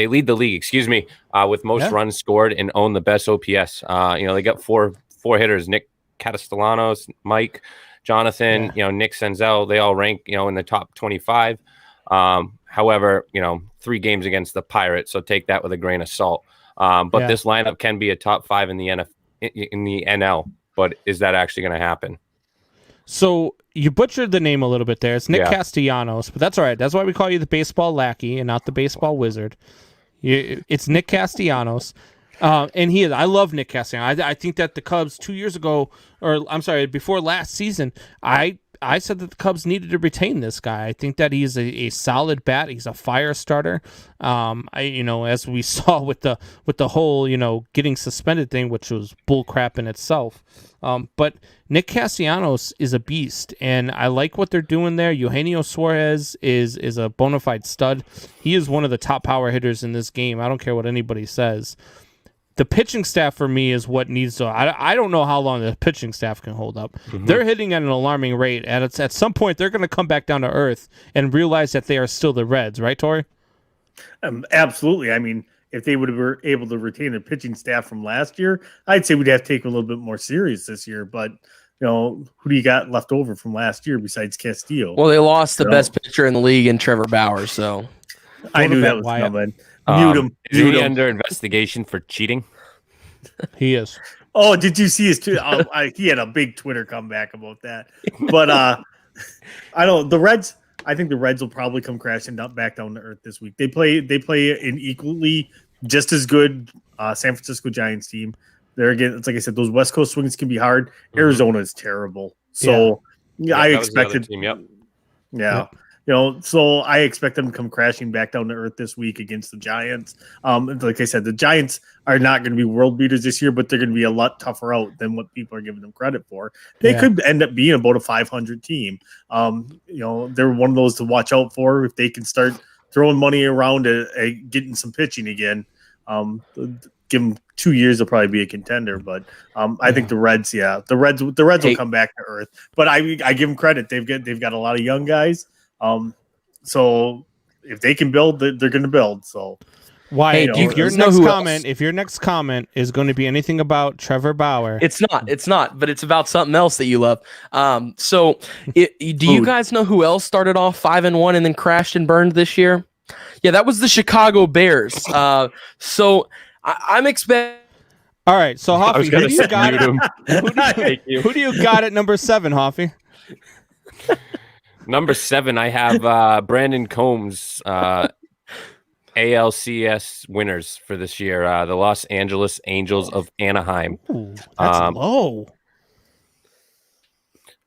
lead the league. With most runs scored and own the best OPS. They got four hitters: Nick Castellanos, Mike, Jonathan, Nick Senzel. They all rank, in the top 25. However, 3 games against the Pirates, so take that with a grain of salt. But this lineup can be a top 5 in the NL. But is that actually going to happen? So you butchered the name a little bit there. It's Nick Castellanos, but that's all right. That's why we call you the baseball lackey and not the baseball wizard. It's Nick Castellanos. And he is. I love Nick Castellanos. I think that the Cubs 2 years ago, before last season, I said that the Cubs needed to retain this guy. I think that he's a solid bat. He's a fire starter. As we saw with the whole getting suspended thing, which was bull crap in itself. But Nick Castellanos is a beast, and I like what they're doing there. Eugenio Suarez is a bona fide stud. He is one of the top power hitters in this game. I don't care what anybody says. The pitching staff for me is what needs to. I don't know how long the pitching staff can hold up. Mm-hmm. They're hitting at an alarming rate, and at some point they're going to come back down to earth and realize that they are still the Reds, right, Tori? Absolutely. I mean, if they would have been able to retain their pitching staff from last year, I'd say we'd have to take a little bit more serious this year. But who do you got left over from last year besides Castillo? Well, they lost the best pitcher in the league in Trevor Bauer, so I knew that was coming. Is he under investigation for cheating? He is. Oh, did you see his Twitter? He had a big Twitter comeback about that. But I don't. The Reds. I think the Reds will probably come crashing back down to earth this week. They play an equally just as good San Francisco Giants team. There again, it's like I said, those West Coast swings can be hard. Mm-hmm. Arizona is terrible. So I expected. Team, yep. Yeah. Yep. So I expect them to come crashing back down to earth this week against the Giants. Like I said, the Giants are not going to be world beaters this year, but they're going to be a lot tougher out than what people are giving them credit for. They could end up being about a 500 team. They're one of those to watch out for if they can start throwing money around at getting some pitching again. Give them 2 years, they'll probably be a contender. But I think the Reds will come back to earth. But I give them credit; they've got a lot of young guys. So if they can build, they're going to build. So why? If your next comment is going to be anything about Trevor Bauer, it's not, but it's about something else that you love. Do you guys know who else started off 5-1 and then crashed and burned this year? Yeah, that was the Chicago Bears. So I'm expecting All right, so I was Hoffy, going who to do you say got? mute him. Thank you. Who do you got at number 7, Hoffy? Number 7, I have Brandon Combs, ALCS winners for this year, the Los Angeles Angels of Anaheim. Ooh, that's low.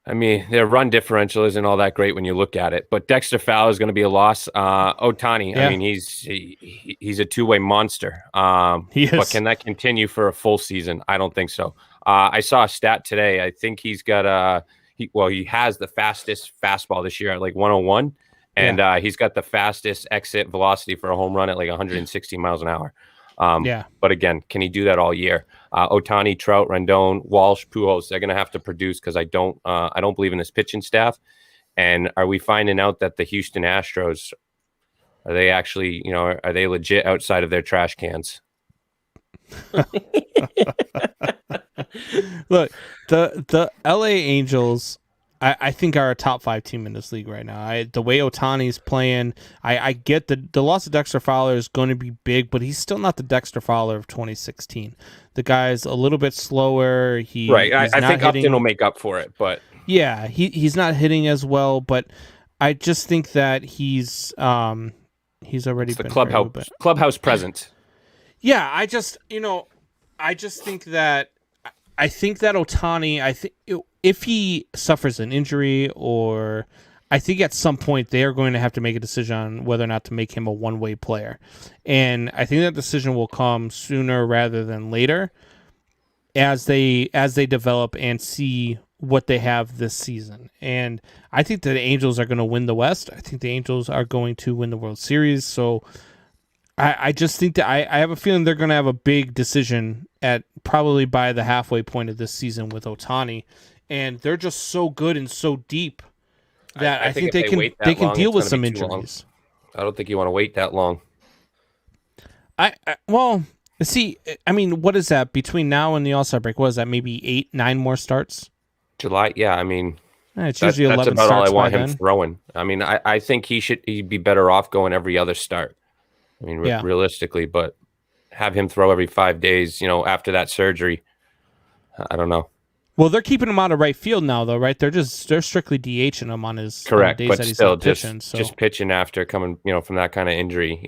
I mean, their run differential isn't all that great when you look at it, but Dexter Fowler is going to be a loss. Otani, Yeah. I mean, he's a two-way monster. He is. But can that continue for a full season? I don't think so. I saw a stat today. I think he's got he has the fastest fastball this year at like 101, and he's got the fastest exit velocity for a home run at like 160 miles an hour. But again, can he do that all year? Otani, Trout, Rendon, Walsh, Pujols, they're going to have to produce because I don't believe in this pitching staff. And are we finding out that the Houston Astros, are they actually, are they legit outside of their trash cans? Look, the LA Angels, I think are a top 5 team in this league right now. The way Otani's playing, I get the loss of Dexter Fowler is going to be big, but he's still not the Dexter Fowler of 2016. The guy's a little bit slower. Right. I think Upton will make up for it, but yeah, he's not hitting as well. But I just think that he's already the been clubhouse presence. Yeah, I just think that Otani, if he suffers an injury, or I think at some point they are going to have to make a decision on whether or not to make him a one-way player. And I think that decision will come sooner rather than later as they develop and see what they have this season. And I think that the Angels are going to win the West. I think the Angels are going to win the World Series. So I just think that I have a feeling they're going to have a big decision at probably by the halfway point of this season with Otani, and they're just so good and so deep that I think they can deal with some injuries. I don't think you want to wait that long. Well, see, I mean, what is that between now and the All-Star break? What is that? Maybe 8-9 more starts? July, yeah. I mean, it's usually 11 that's about all I starts want by him then. throwing. I mean, I think he'd be better off going every other start. I mean, realistically, but have him throw every 5 days, after that surgery. I don't know. Well, they're keeping him out of right field now, though, right? They're strictly DHing him on his correct, days but that he's still not pitching. So just pitching after coming, from that kind of injury,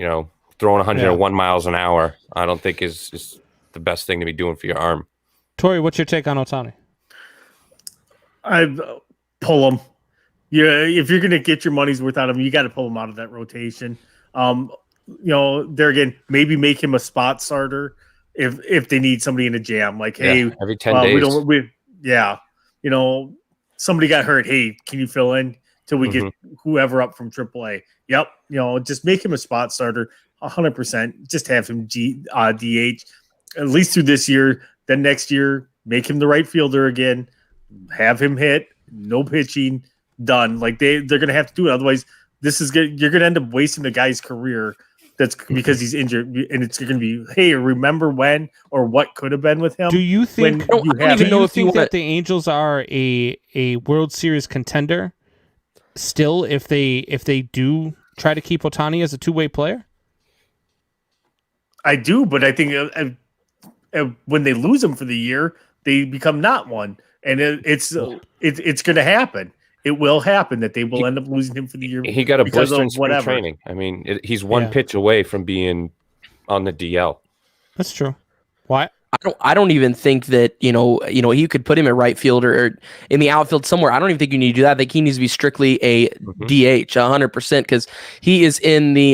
throwing 101 miles an hour, I don't think is the best thing to be doing for your arm. Tori, what's your take on Otani? I pull him. Yeah, if you're going to get your money's worth out of him, you got to pull him out of that rotation. There again, maybe make him a spot starter if they need somebody in a jam. Like, hey, every 10 days. Somebody got hurt. Hey, can you fill in till we get whoever up from AAA? Yep. Just make him a spot starter, 100%. Just have him DH at least through this year. Then next year, make him the right fielder again. Have him hit. No pitching. Done. Like they're going to have to do it. Otherwise, you're going to end up wasting the guy's career. That's because he's injured, and it's going to be, hey, remember when or what could have been with him? Do you think? Do you think that the Angels are a World Series contender still if they do try to keep Otani as a two-way player? I do, but I think when they lose him for the year, they become not one, and it's going to happen. It will happen that they will end up losing him for the year. He got a blister in spring training. I mean, he's one pitch away from being on the DL. That's true. Why? I don't even think that you could put him at right field or in the outfield somewhere. I don't even think you need to do that. I think he needs to be strictly a DH 100% because he is in the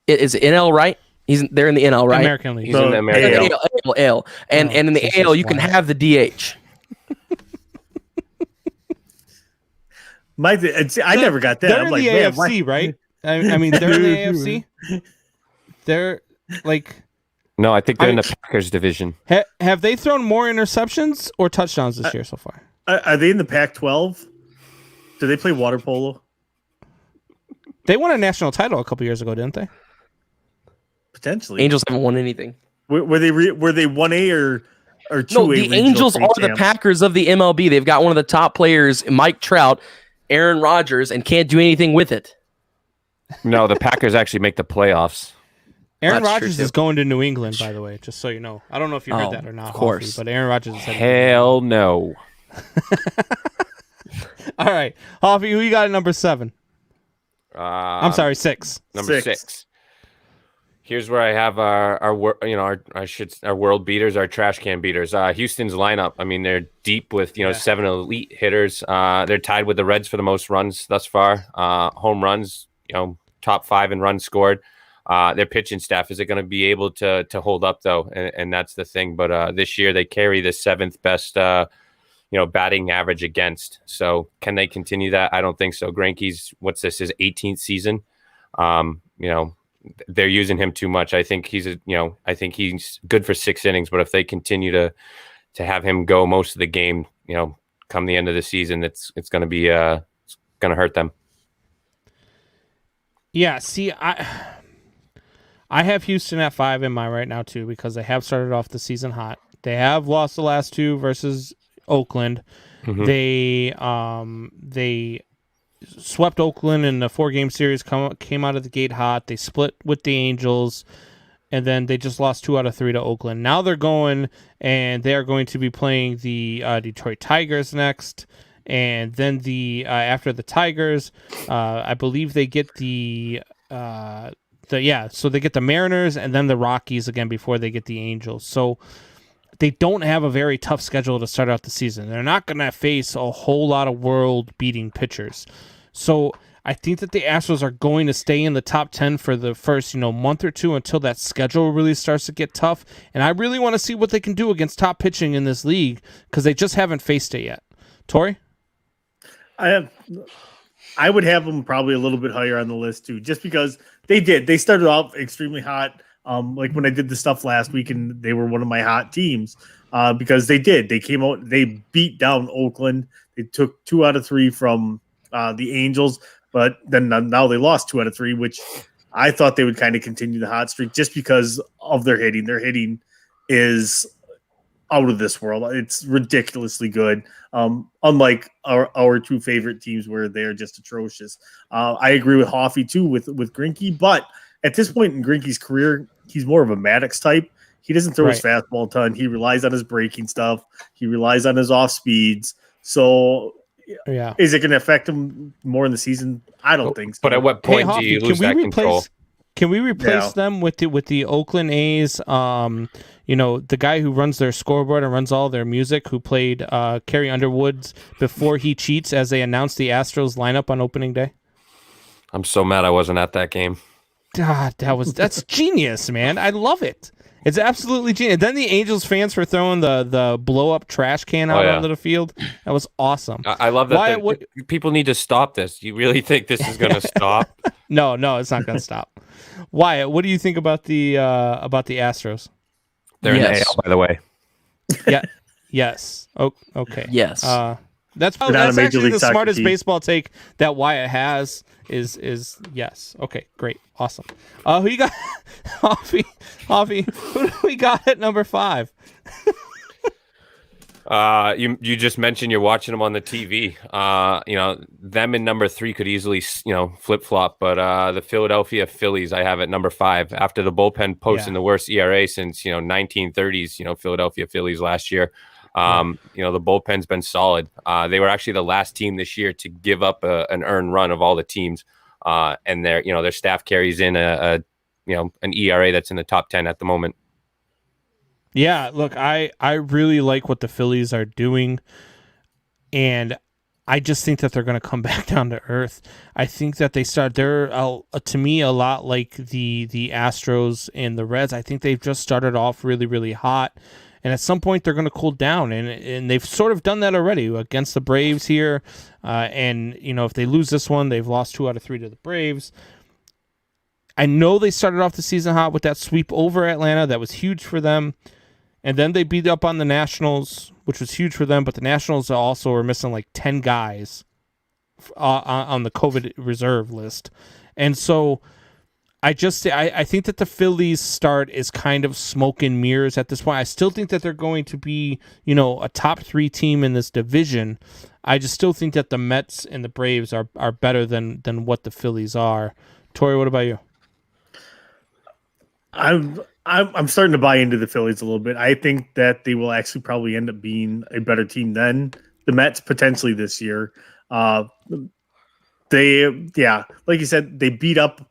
is it NL, right? They're in the NL, right? American League. He's in the American AL. And in the AL you can have the DH. I never got that. They're I'm in like, the man, AFC, right? I mean, they're in the AFC. They're like. No, I think they're in the Packers division. Have they thrown more interceptions or touchdowns this year so far? Are they in the Pac-12? Do they play water polo? They won a national title a couple years ago, didn't they? Potentially. Angels haven't won anything. Were they 1A or 2A? No, the Angels are the Packers of the MLB. They've got one of the top players, Mike Trout, Aaron Rodgers, and can't do anything with it. No, the Packers actually make the playoffs. Aaron That's true, Rodgers too. is going to New England, by the way, just so you know. I don't know if you heard Oh, that or not, of course. Hoffy, but Aaron Rodgers is heading Hell no. All right. Hoffy, who you got at number 7? I'm sorry, 6. Number 6. Here's where I have our world beaters, our trash can beaters. Houston's lineup. I mean, they're deep with 7 elite hitters. They're tied with the Reds for the most runs thus far. Home runs, top 5 in runs scored. Their pitching staff, is it going to be able to hold up though? And that's the thing. But this year they carry the 7th best batting average against. So can they continue that? I don't think so. Greinke's his 18th season. They're using him too much. I think he's good for 6 innings, but if they continue to have him go most of the game, come the end of the season, it's going to be it's going to hurt them. Yeah, see, I have Houston at 5 in mine right now too, because they have started off the season hot. They have lost the last 2 versus Oakland. Mm-hmm. They swept Oakland in the 4-game series, came out of the gate hot. They split with the Angels, and then they just lost 2 out of 3 to Oakland. Now they're going, and they are going to be playing the Detroit Tigers next, and then after the Tigers, I believe they get so they get the Mariners and then the Rockies again before they get the Angels. So they don't have a very tough schedule to start out the season. They're not going to face a whole lot of world-beating pitchers. So I think that the Astros are going to stay in the top 10 for the first, month or 2 until that schedule really starts to get tough. And I really want to see what they can do against top pitching in this league because they just haven't faced it yet. Tori? I would have them probably a little bit higher on the list too, just because they started off extremely hot. Like when I did the stuff last week, and they were one of my hot teams because they came out, they beat down Oakland. They took 2 out of 3 from the Angels, but then now they lost 2 out of 3, which I thought they would kind of continue the hot streak just because of their hitting. Their hitting is out of this world. It's ridiculously good. Unlike our 2 favorite teams where they're just atrocious. I agree with Hoffy too with Greinke, but at this point in Greinke's career, he's more of a Maddox type. He doesn't throw his fastball a ton. He relies on his breaking stuff. He relies on his off speeds. So, is it going to affect him more in the season? I don't think so. But at what point do you lose that control? Can we replace them with the Oakland A's? The guy who runs their scoreboard and runs all their music, who played Carrie Underwood's Before He Cheats as they announced the Astros lineup on opening day. I'm so mad I wasn't at that game. God, that's genius, man. I love it. It's absolutely genius. Then the Angels fans for throwing the blow up trash can out onto the field. That was awesome. I love that. People need to stop this. You really think this is going to stop? No, it's not going to stop. Wyatt, what do you think about the Astros? They're in the AL, by the way. Yeah. Yes. Oh, okay. Yes. That's actually the smartest baseball take that Wyatt has is yes. Okay, great. Awesome. Who you got? Hoffy, who do we got at number 5? You just mentioned you're watching them on the TV. Them in number 3 could easily, flip flop. But the Philadelphia Phillies, I have at number 5 after the bullpen posting the worst ERA since 1930s. Philadelphia Phillies last year. The bullpen's been solid. They were actually the last team this year to give up an earned run of all the teams. And their staff carries in an ERA that's in the top 10 at the moment. Yeah, look, I really like what the Phillies are doing, and I just think that they're going to come back down to earth. I think that they're to me a lot like the Astros and the Reds. I think they've just started off really, really hot, and at some point they're going to cool down, and they've sort of done that already against the Braves here. And if they lose this one, they've lost 2 out of 3 to the Braves. I know they started off the season hot with that sweep over Atlanta. That was huge for them. And then they beat up on the Nationals, which was huge for them. But the Nationals also were missing like 10 guys on the COVID reserve list. And so I think that the Phillies start is kind of smoke and mirrors at this point. I still think that they're going to be, a top 3 team in this division. I just still think that the Mets and the Braves are better than what the Phillies are. Tori, what about you? I'm starting to buy into the Phillies a little bit. I think that they will actually probably end up being a better team than the Mets potentially this year. Like you said, they beat up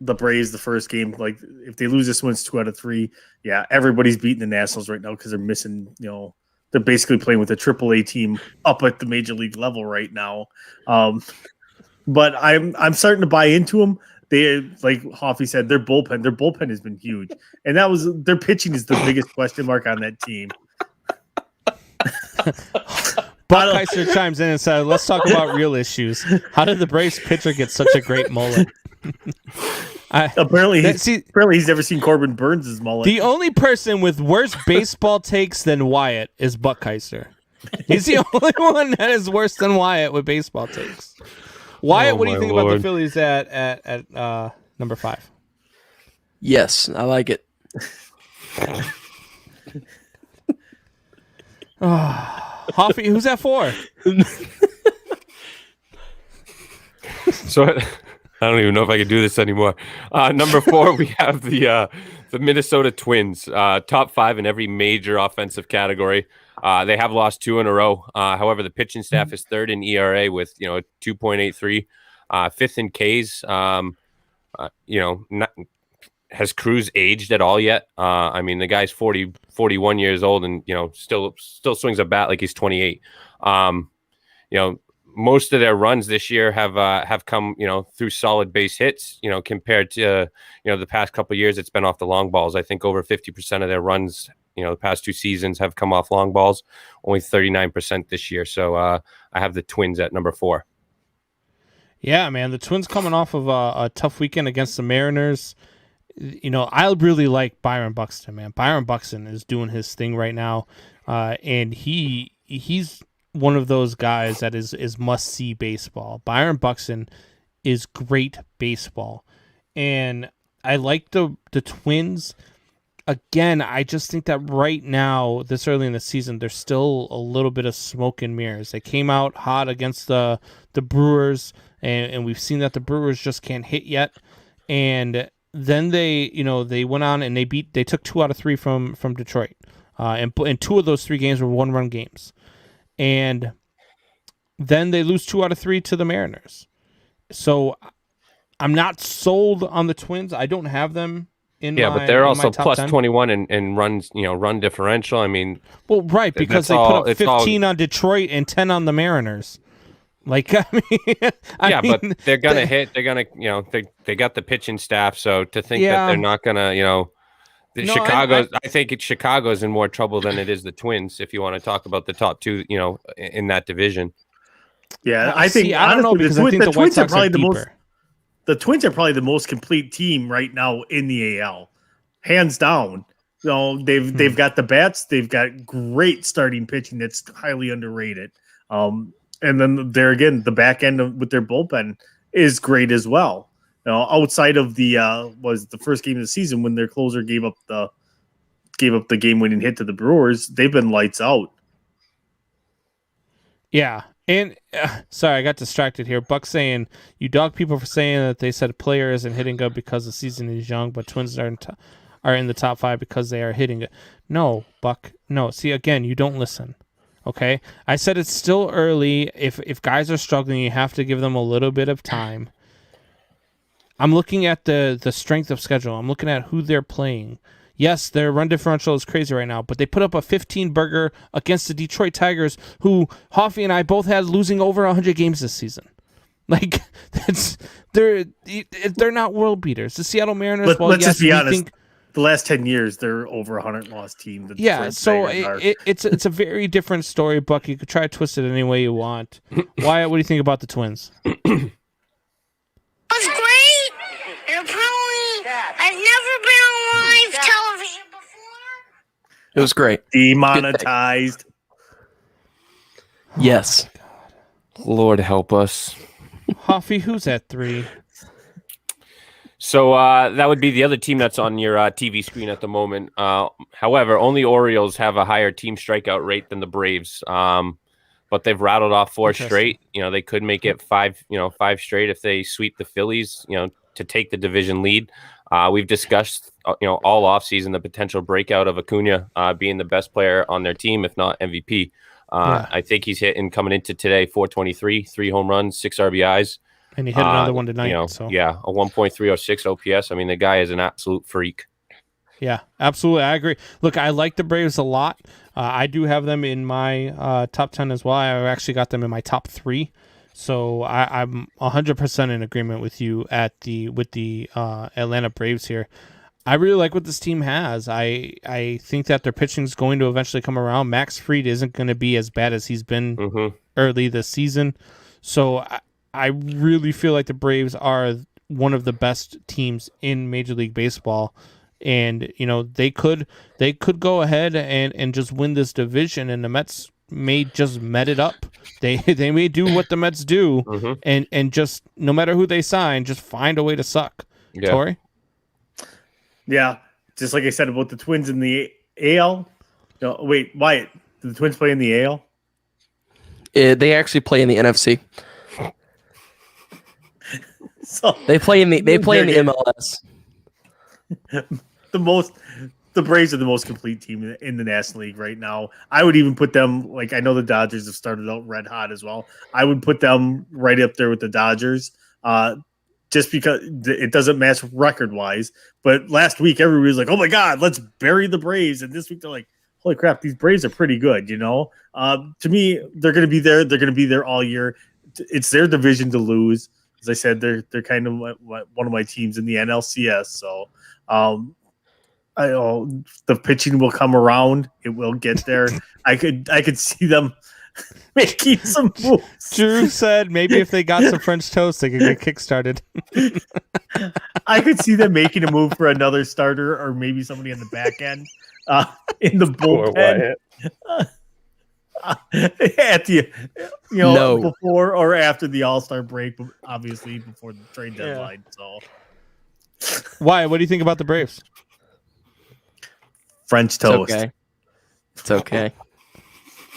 the Braves the first game. Like if they lose this one, it's 2 out of 3. Yeah, everybody's beating the Nationals right now because they're missing. They're basically playing with a AAA team up at the major league level right now. But I'm starting to buy into them. They, like Hoffy said, their bullpen has been huge, and their pitching is the biggest question mark on that team. Buckheiser chimes in and said, "Let's talk about real issues. How did the Braves pitcher get such a great mullet?" Apparently he's never seen Corbin Burns' mullet. The only person with worse baseball takes than Wyatt is Buckheiser. He's the only one that is worse than Wyatt with baseball takes. Wyatt, what do you think about the Phillies at number 5? Yes, I like it. Hoffy, who's that for? So I don't even know if I can do this anymore. Number 4, we have the Minnesota Twins, top 5 in every major offensive category. They have lost 2 in a row. However, the pitching staff is 3rd in ERA with 2.83, 5th in Ks. Has Cruz aged at all yet? I mean, the guy's 41 years old and still swings a bat like he's 28. Most of their runs this year have come through solid base hits. Compared to the past couple of years, it's been off the long balls. I think over 50% of their runs the past 2 seasons have come off long balls, only 39% this year. So I have the Twins at number 4. Yeah, man, the Twins coming off of a tough weekend against the Mariners. I really like Byron Buxton, man. Byron Buxton is doing his thing right now, and he's one of those guys that is must-see baseball. Byron Buxton is great baseball, and I like the Twins. Again, I just think that right now, this early in the season, there's still a little bit of smoke and mirrors. They came out hot against the Brewers, and we've seen that the Brewers just can't hit yet. And then they went on and they took 2 out of 3 from Detroit, and 2 of those 3 games were 1-run games, and then they lose 2 out of 3 to the Mariners. So I'm not sold on the Twins. I don't have them. But they're also plus 10. 21 in runs, run differential. I mean, well, right, because they put up 15 on Detroit and 10 on the Mariners. Like, I mean, but they're gonna hit. They're gonna, they got the pitching staff. So to think that they're not gonna, I think Chicago's in more trouble than it is the Twins. If you want to talk about the top 2, in that division. Yeah, I think I don't know, because I think the Twins are probably the most. The Twins are probably the most complete team right now in the AL, hands down. They've got the bats, they've got great starting pitching that's highly underrated. And then there again, the back end with their bullpen is great as well. Outside of was the first game of the season when their closer gave up the game-winning hit to the Brewers, they've been lights out. Yeah. And sorry, I got distracted here. Buck saying, you dog people for saying that they said a player isn't hitting good because the season is young, but Twins are in the top 5 because they are hitting it. No, Buck. No. See, again, you don't listen. Okay? I said it's still early. If guys are struggling, you have to give them a little bit of time. I'm looking at the strength of schedule. I'm looking at who they're playing. Yes, their run differential is crazy right now, but they put up a 15-burger against the Detroit Tigers, who Hoffy and I both had losing over 100 games this season. Like, they're not world beaters. The Seattle Mariners. Let's just be honest. The last 10 years, they're over 100 loss team. So it's a very different story, Buck. You could try to twist it any way you want. Wyatt, what do you think about the Twins? It was great. And apparently, I've never been on live television before. It was great. Demonetized. Yes. Lord help us. Hoffy, who's at 3? So that would be the other team that's on your TV screen at the moment. However, only Orioles have a higher team strikeout rate than the Braves. But they've rattled off 4 straight. They could make it 5 straight if they sweep the Phillies, to take the division lead. We've discussed, all offseason the potential breakout of Acuna being the best player on their team, if not MVP. I think he's hitting coming into today 423, 3 home runs, 6 RBIs. And he hit another one tonight. A 1.306 OPS. I mean, the guy is an absolute freak. Yeah, absolutely. I agree. Look, I like the Braves a lot. I do have them in my top 10 as well. I actually got them in my top 3. So I'm 100% in agreement with you with the Atlanta Braves here. I really like what this team has. I think that their pitching is going to eventually come around. Max Fried isn't going to be as bad as he's been early this season. So I really feel like the Braves are one of the best teams in Major League Baseball. And, they could go ahead and just win this division, and the Mets may just met it up. They may do what the Mets do, and just no matter who they sign, just find a way to suck. Yeah. Tori? Yeah, just like I said about the Twins in the AL. No, wait, Wyatt, do the Twins play in the AL? They actually play in the NFC. So They play in the MLS. The Braves are the most complete team in the National League right now. I would even put them, like, I know the Dodgers have started out red hot as well. I would put them right up there with the Dodgers, just because it doesn't match record wise. But last week, everybody was like, "Oh my God, let's bury the Braves," and this week they're like, "Holy crap, these Braves are pretty good." To me, they're going to be there. They're going to be there all year. It's their division to lose. As I said, they're kind of one of my teams in the NLCS. So. I know the pitching will come around. It will get there. I could see them making some moves. Drew said maybe if they got some French toast, they could get kickstarted. I could see them making a move for another starter or maybe somebody in the back end in the bullpen. At the before or after the All-Star break, but obviously before the trade deadline. So, why? What do you think about the Braves? French toast. It's okay.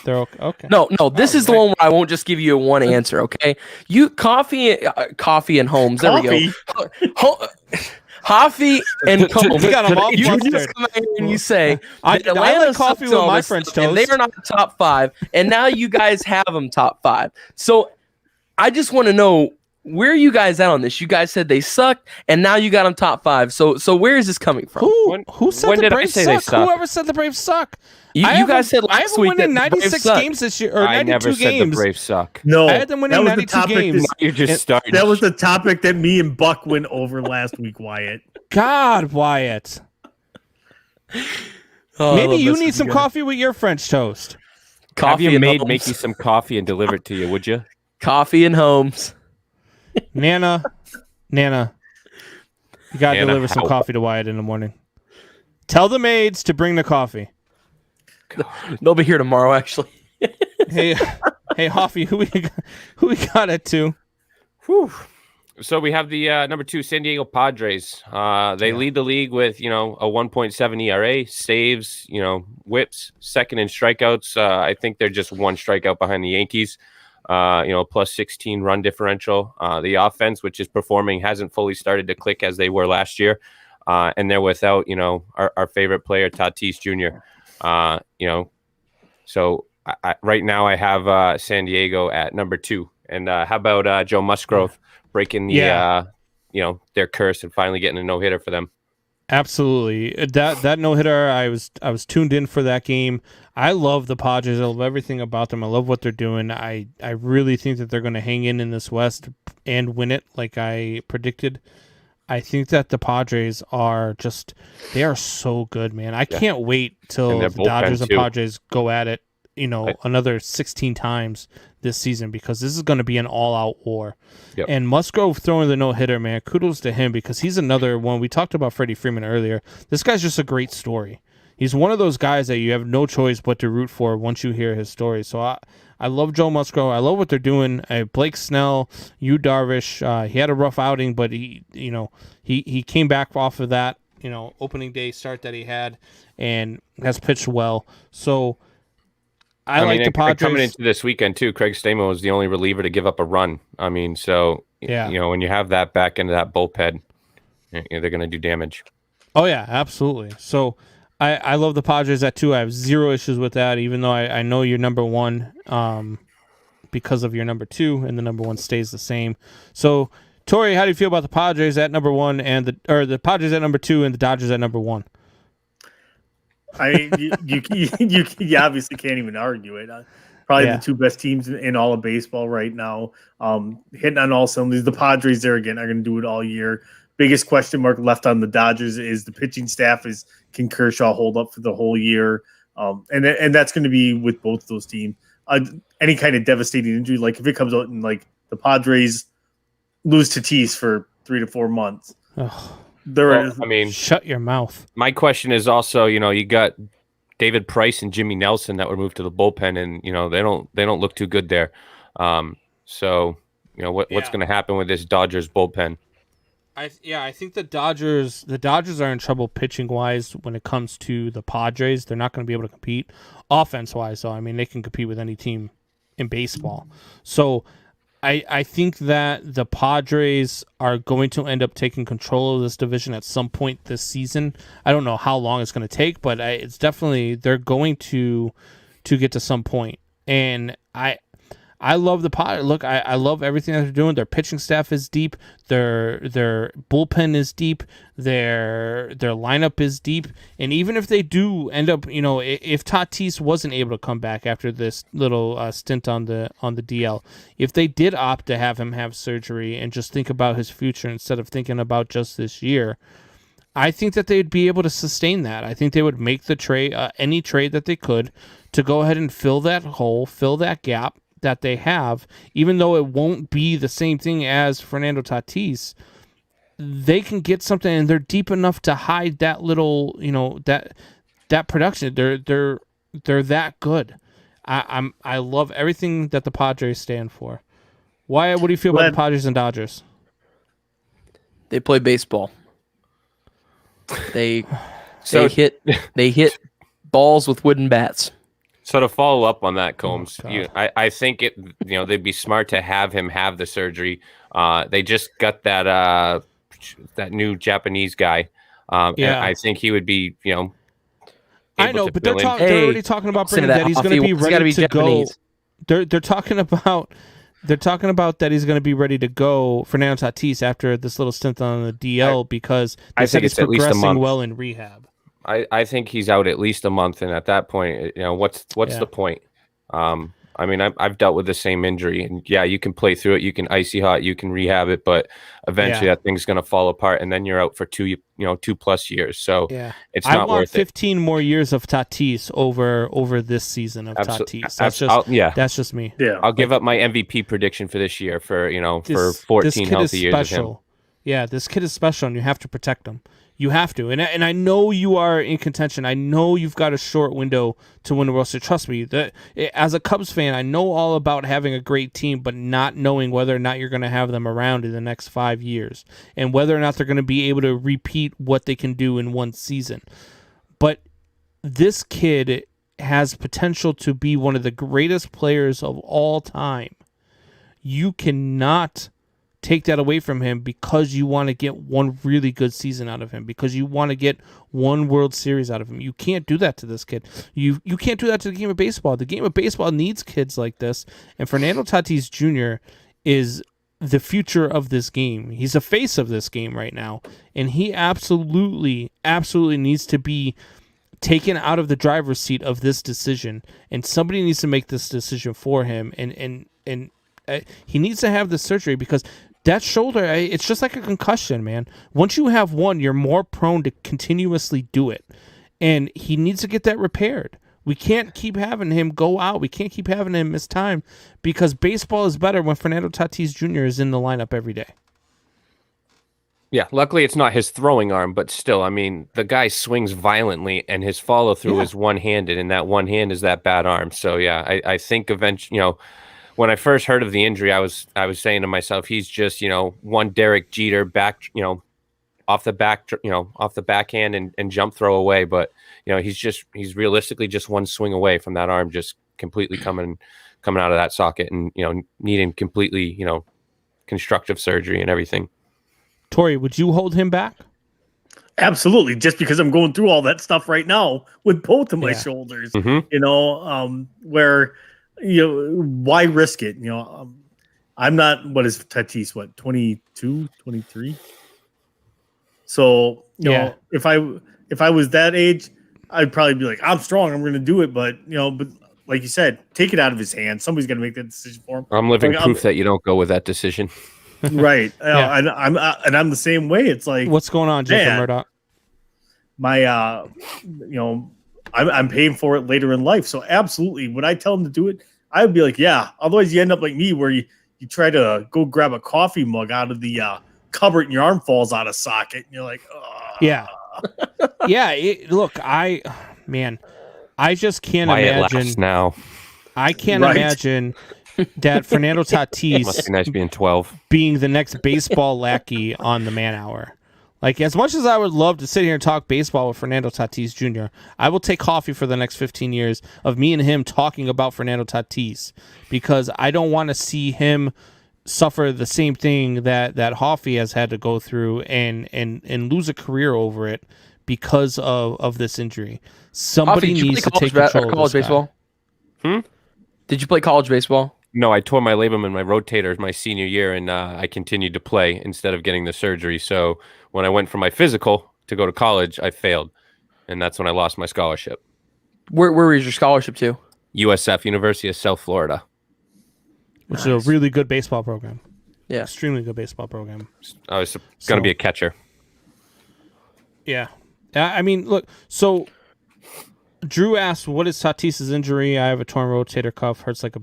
They're okay. Okay. No. This is the one where I won't just give you a one answer. Okay. You coffee and Holmes. There we go. Coffee and Combs. You got 'em all You flustered. just come in and you say I that Atlanta like coffee sucks with all my this French stuff, and they toast. are not top 5, and now you guys have them top 5. So I just want to know, where are you guys at on this? You guys said they sucked, and now you got them top 5. So where is this coming from? Who said when the did I Braves say they suck? suck? Whoever said the Braves suck? You guys said I have last them week winning that the Braves 96 suck. games this year, or I 92 never said games. the Braves suck. No, I had them winning that was the 92 topic games. You're just starting. That was the topic that me and Buck went over last week, Wyatt. God, Wyatt. Oh, I Maybe love you this need with some you guys. coffee with your French toast. Have Coffee your and maid Holmes. make you some coffee and deliver it to you, would you? Coffee and Holmes. Nana, you gotta Nana, deliver some how? coffee to Wyatt in the morning. Tell the maids to bring the coffee. They'll be here tomorrow, actually. Hey, Hoffy, who we got at 2? Whew. So we have the number 2 San Diego Padres. They lead the league with a 1.7 ERA, saves, whips, second in strikeouts. I think they're just one strikeout behind the Yankees. Plus 16 run differential. The offense, which is performing, hasn't fully started to click as they were last year. And they're without, our favorite player, Tatis Jr. So right now I have San Diego at number 2. And how about Joe Musgrove breaking the, their curse and finally getting a no-hitter for them? Absolutely. That no-hitter, I was tuned in for that game. I love the Padres. I love everything about them. I love what they're doing. I really think that they're going to hang in this West and win it like I predicted. I think that the Padres they are so good, man. I can't wait till the Dodgers and Padres go at it, another 16 times this season, because this is going to be an all-out war. Yep. And Musgrove throwing the no-hitter, man, kudos to him, because he's another one. We talked about Freddie Freeman earlier. This guy's just a great story. He's one of those guys that you have no choice but to root for once you hear his story. So I love Joe Musgrove. I love what they're doing. Blake Snell, Yu Darvish, he had a rough outing, but he came back off of that, opening day start that he had and has pitched well. So I like the Padres. Coming into this weekend, too, Craig Stamo was the only reliever to give up a run. I mean, so, when you have that back into that bullpen. they're going to do damage. Oh yeah, absolutely. So I love the Padres at 2. I have zero issues with that, even though I know you're number 1 because of your number 2, and the number 1 stays the same. So Tori, how do you feel about the Padres at number 1 and the Padres at number 2 and the Dodgers at number 1? I mean, you obviously can't even argue it. Probably the 2 best teams in all of baseball right now. Hitting on all cylinders. The Padres there again are going to do it all year. Biggest question mark left on the Dodgers is the pitching staff. Can Kershaw hold up for the whole year? And that's going to be with both those teams. Any kind of devastating injury, like if it comes out and like the Padres lose Tatis for 3 to 4 months, shut your mouth. My question is also, you got David Price and Jimmy Nelson that were moved to the bullpen, and they don't look too good there. So what's going to happen with this Dodgers bullpen? I think the Dodgers are in trouble pitching wise when it comes to the Padres. They're not going to be able to compete offense wise. So I mean, they can compete with any team in baseball. So I think that the Padres are going to end up taking control of this division at some point this season. I don't know how long it's going to take, but it's definitely they're going to get to some point. And I love the Padres. Look, I love everything that they're doing. Their pitching staff is deep. Their bullpen is deep. Their lineup is deep. And even if they do end up, if Tatis wasn't able to come back after this little stint on the DL, if they did opt to have him have surgery and just think about his future instead of thinking about just this year, I think that they'd be able to sustain that. I think they would make the trade, any trade that they could, to go ahead and fill that hole, fill that gap that they have, even though it won't be the same thing as Fernando Tatis. They can get something, and they're deep enough to hide that little, that production. They're that good. I love everything that the Padres stand for. What do you feel about the Padres and Dodgers? They play baseball. They hit balls with wooden bats. So to follow up on that, Combs, I think they'd be smart to have him have the surgery. They just got that new Japanese guy. And I think he would be, I know, but they're already talking about bringing that he's going to be ready to go. They're talking about that he's going to be ready to go, Fernando Tatis, after this little stint on the DL because they said he's progressing well in rehab. I think he's out at least a month, and at that point, what's the point? I mean, I've dealt with the same injury, and you can play through it, you can icy hot, you can rehab it, but eventually that thing's going to fall apart, and then you're out for 2+ years. So it's not worth it. 15 more years of Tatis over this season of Tatis. That's just me. Yeah, I'll give up my MVP prediction for this year for 14 healthy years of him. Yeah, this kid is special, and you have to protect him. You have to, and I know you are in contention. I know you've got a short window to win the World Series. Trust me, as a Cubs fan, I know all about having a great team, but not knowing whether or not you're going to have them around in the next 5 years, and whether or not they're going to be able to repeat what they can do in one season. But this kid has potential to be one of the greatest players of all time. You cannot take that away from him because you want to get one really good season out of him, because you want to get one World Series out of him. You can't do that to this kid. You can't do that to the game of baseball. The game of baseball needs kids like this, and Fernando Tatis Jr. is the future of this game. He's the face of this game right now, and he absolutely needs to be taken out of the driver's seat of this decision, and somebody needs to make this decision for him, and he needs to have the surgery, because that shoulder, it's just like a concussion, man. Once you have one, you're more prone to continuously do it. And he needs to get that repaired. We can't keep having him go out. We can't keep having him miss time, because baseball is better when Fernando Tatis Jr. is in the lineup every day. Yeah, luckily it's not his throwing arm, but still, I mean, the guy swings violently, and his follow-through is one-handed, and that one hand is that bad arm. So, I think eventually, when I first heard of the injury, I was saying to myself, he's just, one Derek Jeter back, off the backhand and jump throw away. But, he's realistically just one swing away from that arm just completely coming out of that socket and, needing completely, constructive surgery and everything. Tori, would you hold him back? Absolutely, just because I'm going through all that stuff right now with both of my shoulders, where, why risk it? I'm not, what is Tatis, 22, 23? So, if I was that age, I'd probably be like, I'm strong, I'm going to do it. But like you said, take it out of his hands. Somebody's going to make that decision for him. I'm living proof that you don't go with that decision. Right. And I'm the same way. It's like, what's going on, Jacob Murdoch? I'm paying for it later in life. So absolutely, when I tell him to do it, I would be like, yeah. Otherwise, you end up like me, where you try to go grab a coffee mug out of the cupboard and your arm falls out of socket, and you're like, oh. Yeah. Look, I just can't imagine now. I can't imagine that Fernando Tatis must be nice being 12, being the next baseball lackey on the Man Hour. Like, as much as I would love to sit here and talk baseball with Fernando Tatis Jr., I will take coffee for the next 15 years of me and him talking about Fernando Tatis, because I don't want to see him suffer the same thing that Hoffy has had to go through and lose a career over it because of this injury. Somebody needs to take control of college this baseball. Guy. Did you play college baseball? No, I tore my labrum in my rotator my senior year, and I continued to play instead of getting the surgery. So when I went for my physical to go to college, I failed, and that's when I lost my scholarship. Where was your scholarship to? USF, University of South Florida. Which is a really good baseball program. Yeah. Extremely good baseball program. I was going to be a catcher. Yeah. I mean, look, so Drew asked, what is Tatis's injury? I have a torn rotator cuff. Hurts like a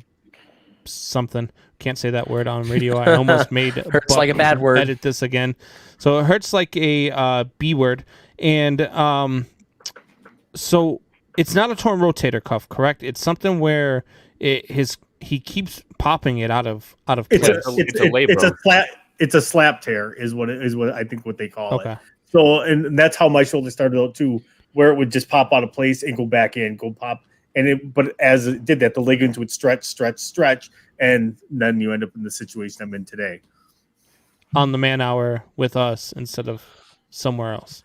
something. Can't say that word on radio. I almost made hurts like a bad word. Edit this again. So it hurts like a B word. And so it's not a torn rotator cuff, correct? It's something where he keeps popping it out of place. It's a slap tear is what I think what they call it. So and that's how my shoulder started out too, where it would just pop out of place and go back in, go pop. But as it did that, the ligaments would stretch, and then you end up in the situation I'm in today. On the Man Hour with us instead of somewhere else.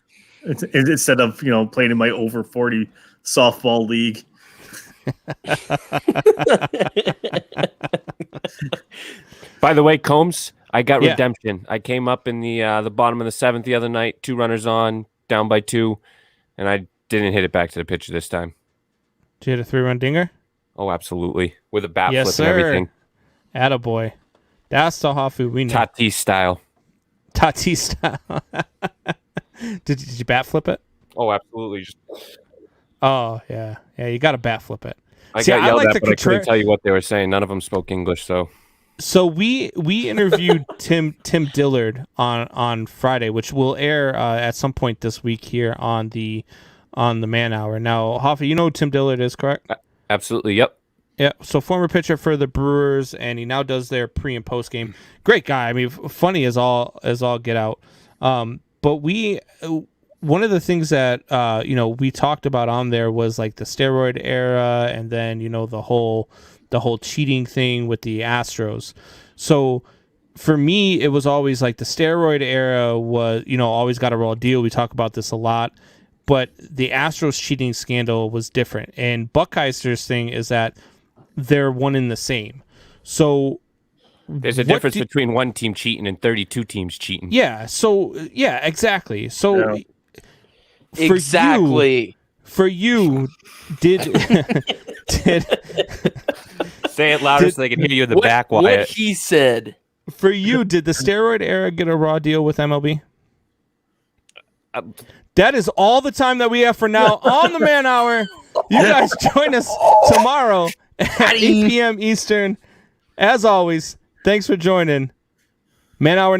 Instead of playing in my over 40 softball league. By the way, Combs, I got redemption. I came up in the bottom of the 7th the other night, 2 runners on, down by 2, and I didn't hit it back to the pitcher this time. Did you hit a 3-run dinger? Oh, absolutely. With a bat flip and everything. Attaboy. That's the Hafu we know. Tatis style. Did you bat flip it? Oh, absolutely. Oh, yeah. Yeah, you got to bat flip it. I got yelled at, but I couldn't tell you what they were saying. None of them spoke English, so... So we interviewed Tim Dillard on Friday, which will air at some point this week here on the Man Hour. Now, Hoffa, you know who Tim Dillard is, correct? Absolutely, yep. Yeah, so former pitcher for the Brewers, and he now does their pre and post game. Great guy. I mean, funny as all get out. But one of the things that we talked about on there was like the steroid era, and then the whole cheating thing with the Astros. So for me, it was always like the steroid era was, always got a raw deal. We talk about this a lot, but the Astros cheating scandal was different. And Buckeyster's thing is that they're one in the same. So there's a difference between one team cheating and 32 teams cheating. Yeah. So yeah, exactly. So for you, did say it louder so they can hear you in the back, Wyatt. What he said. For you, did the steroid era get a raw deal with MLB? That is all the time that we have for now on the Man Hour. You guys join us tomorrow at 8 p.m. Eastern. As always, thanks for joining. Man Hour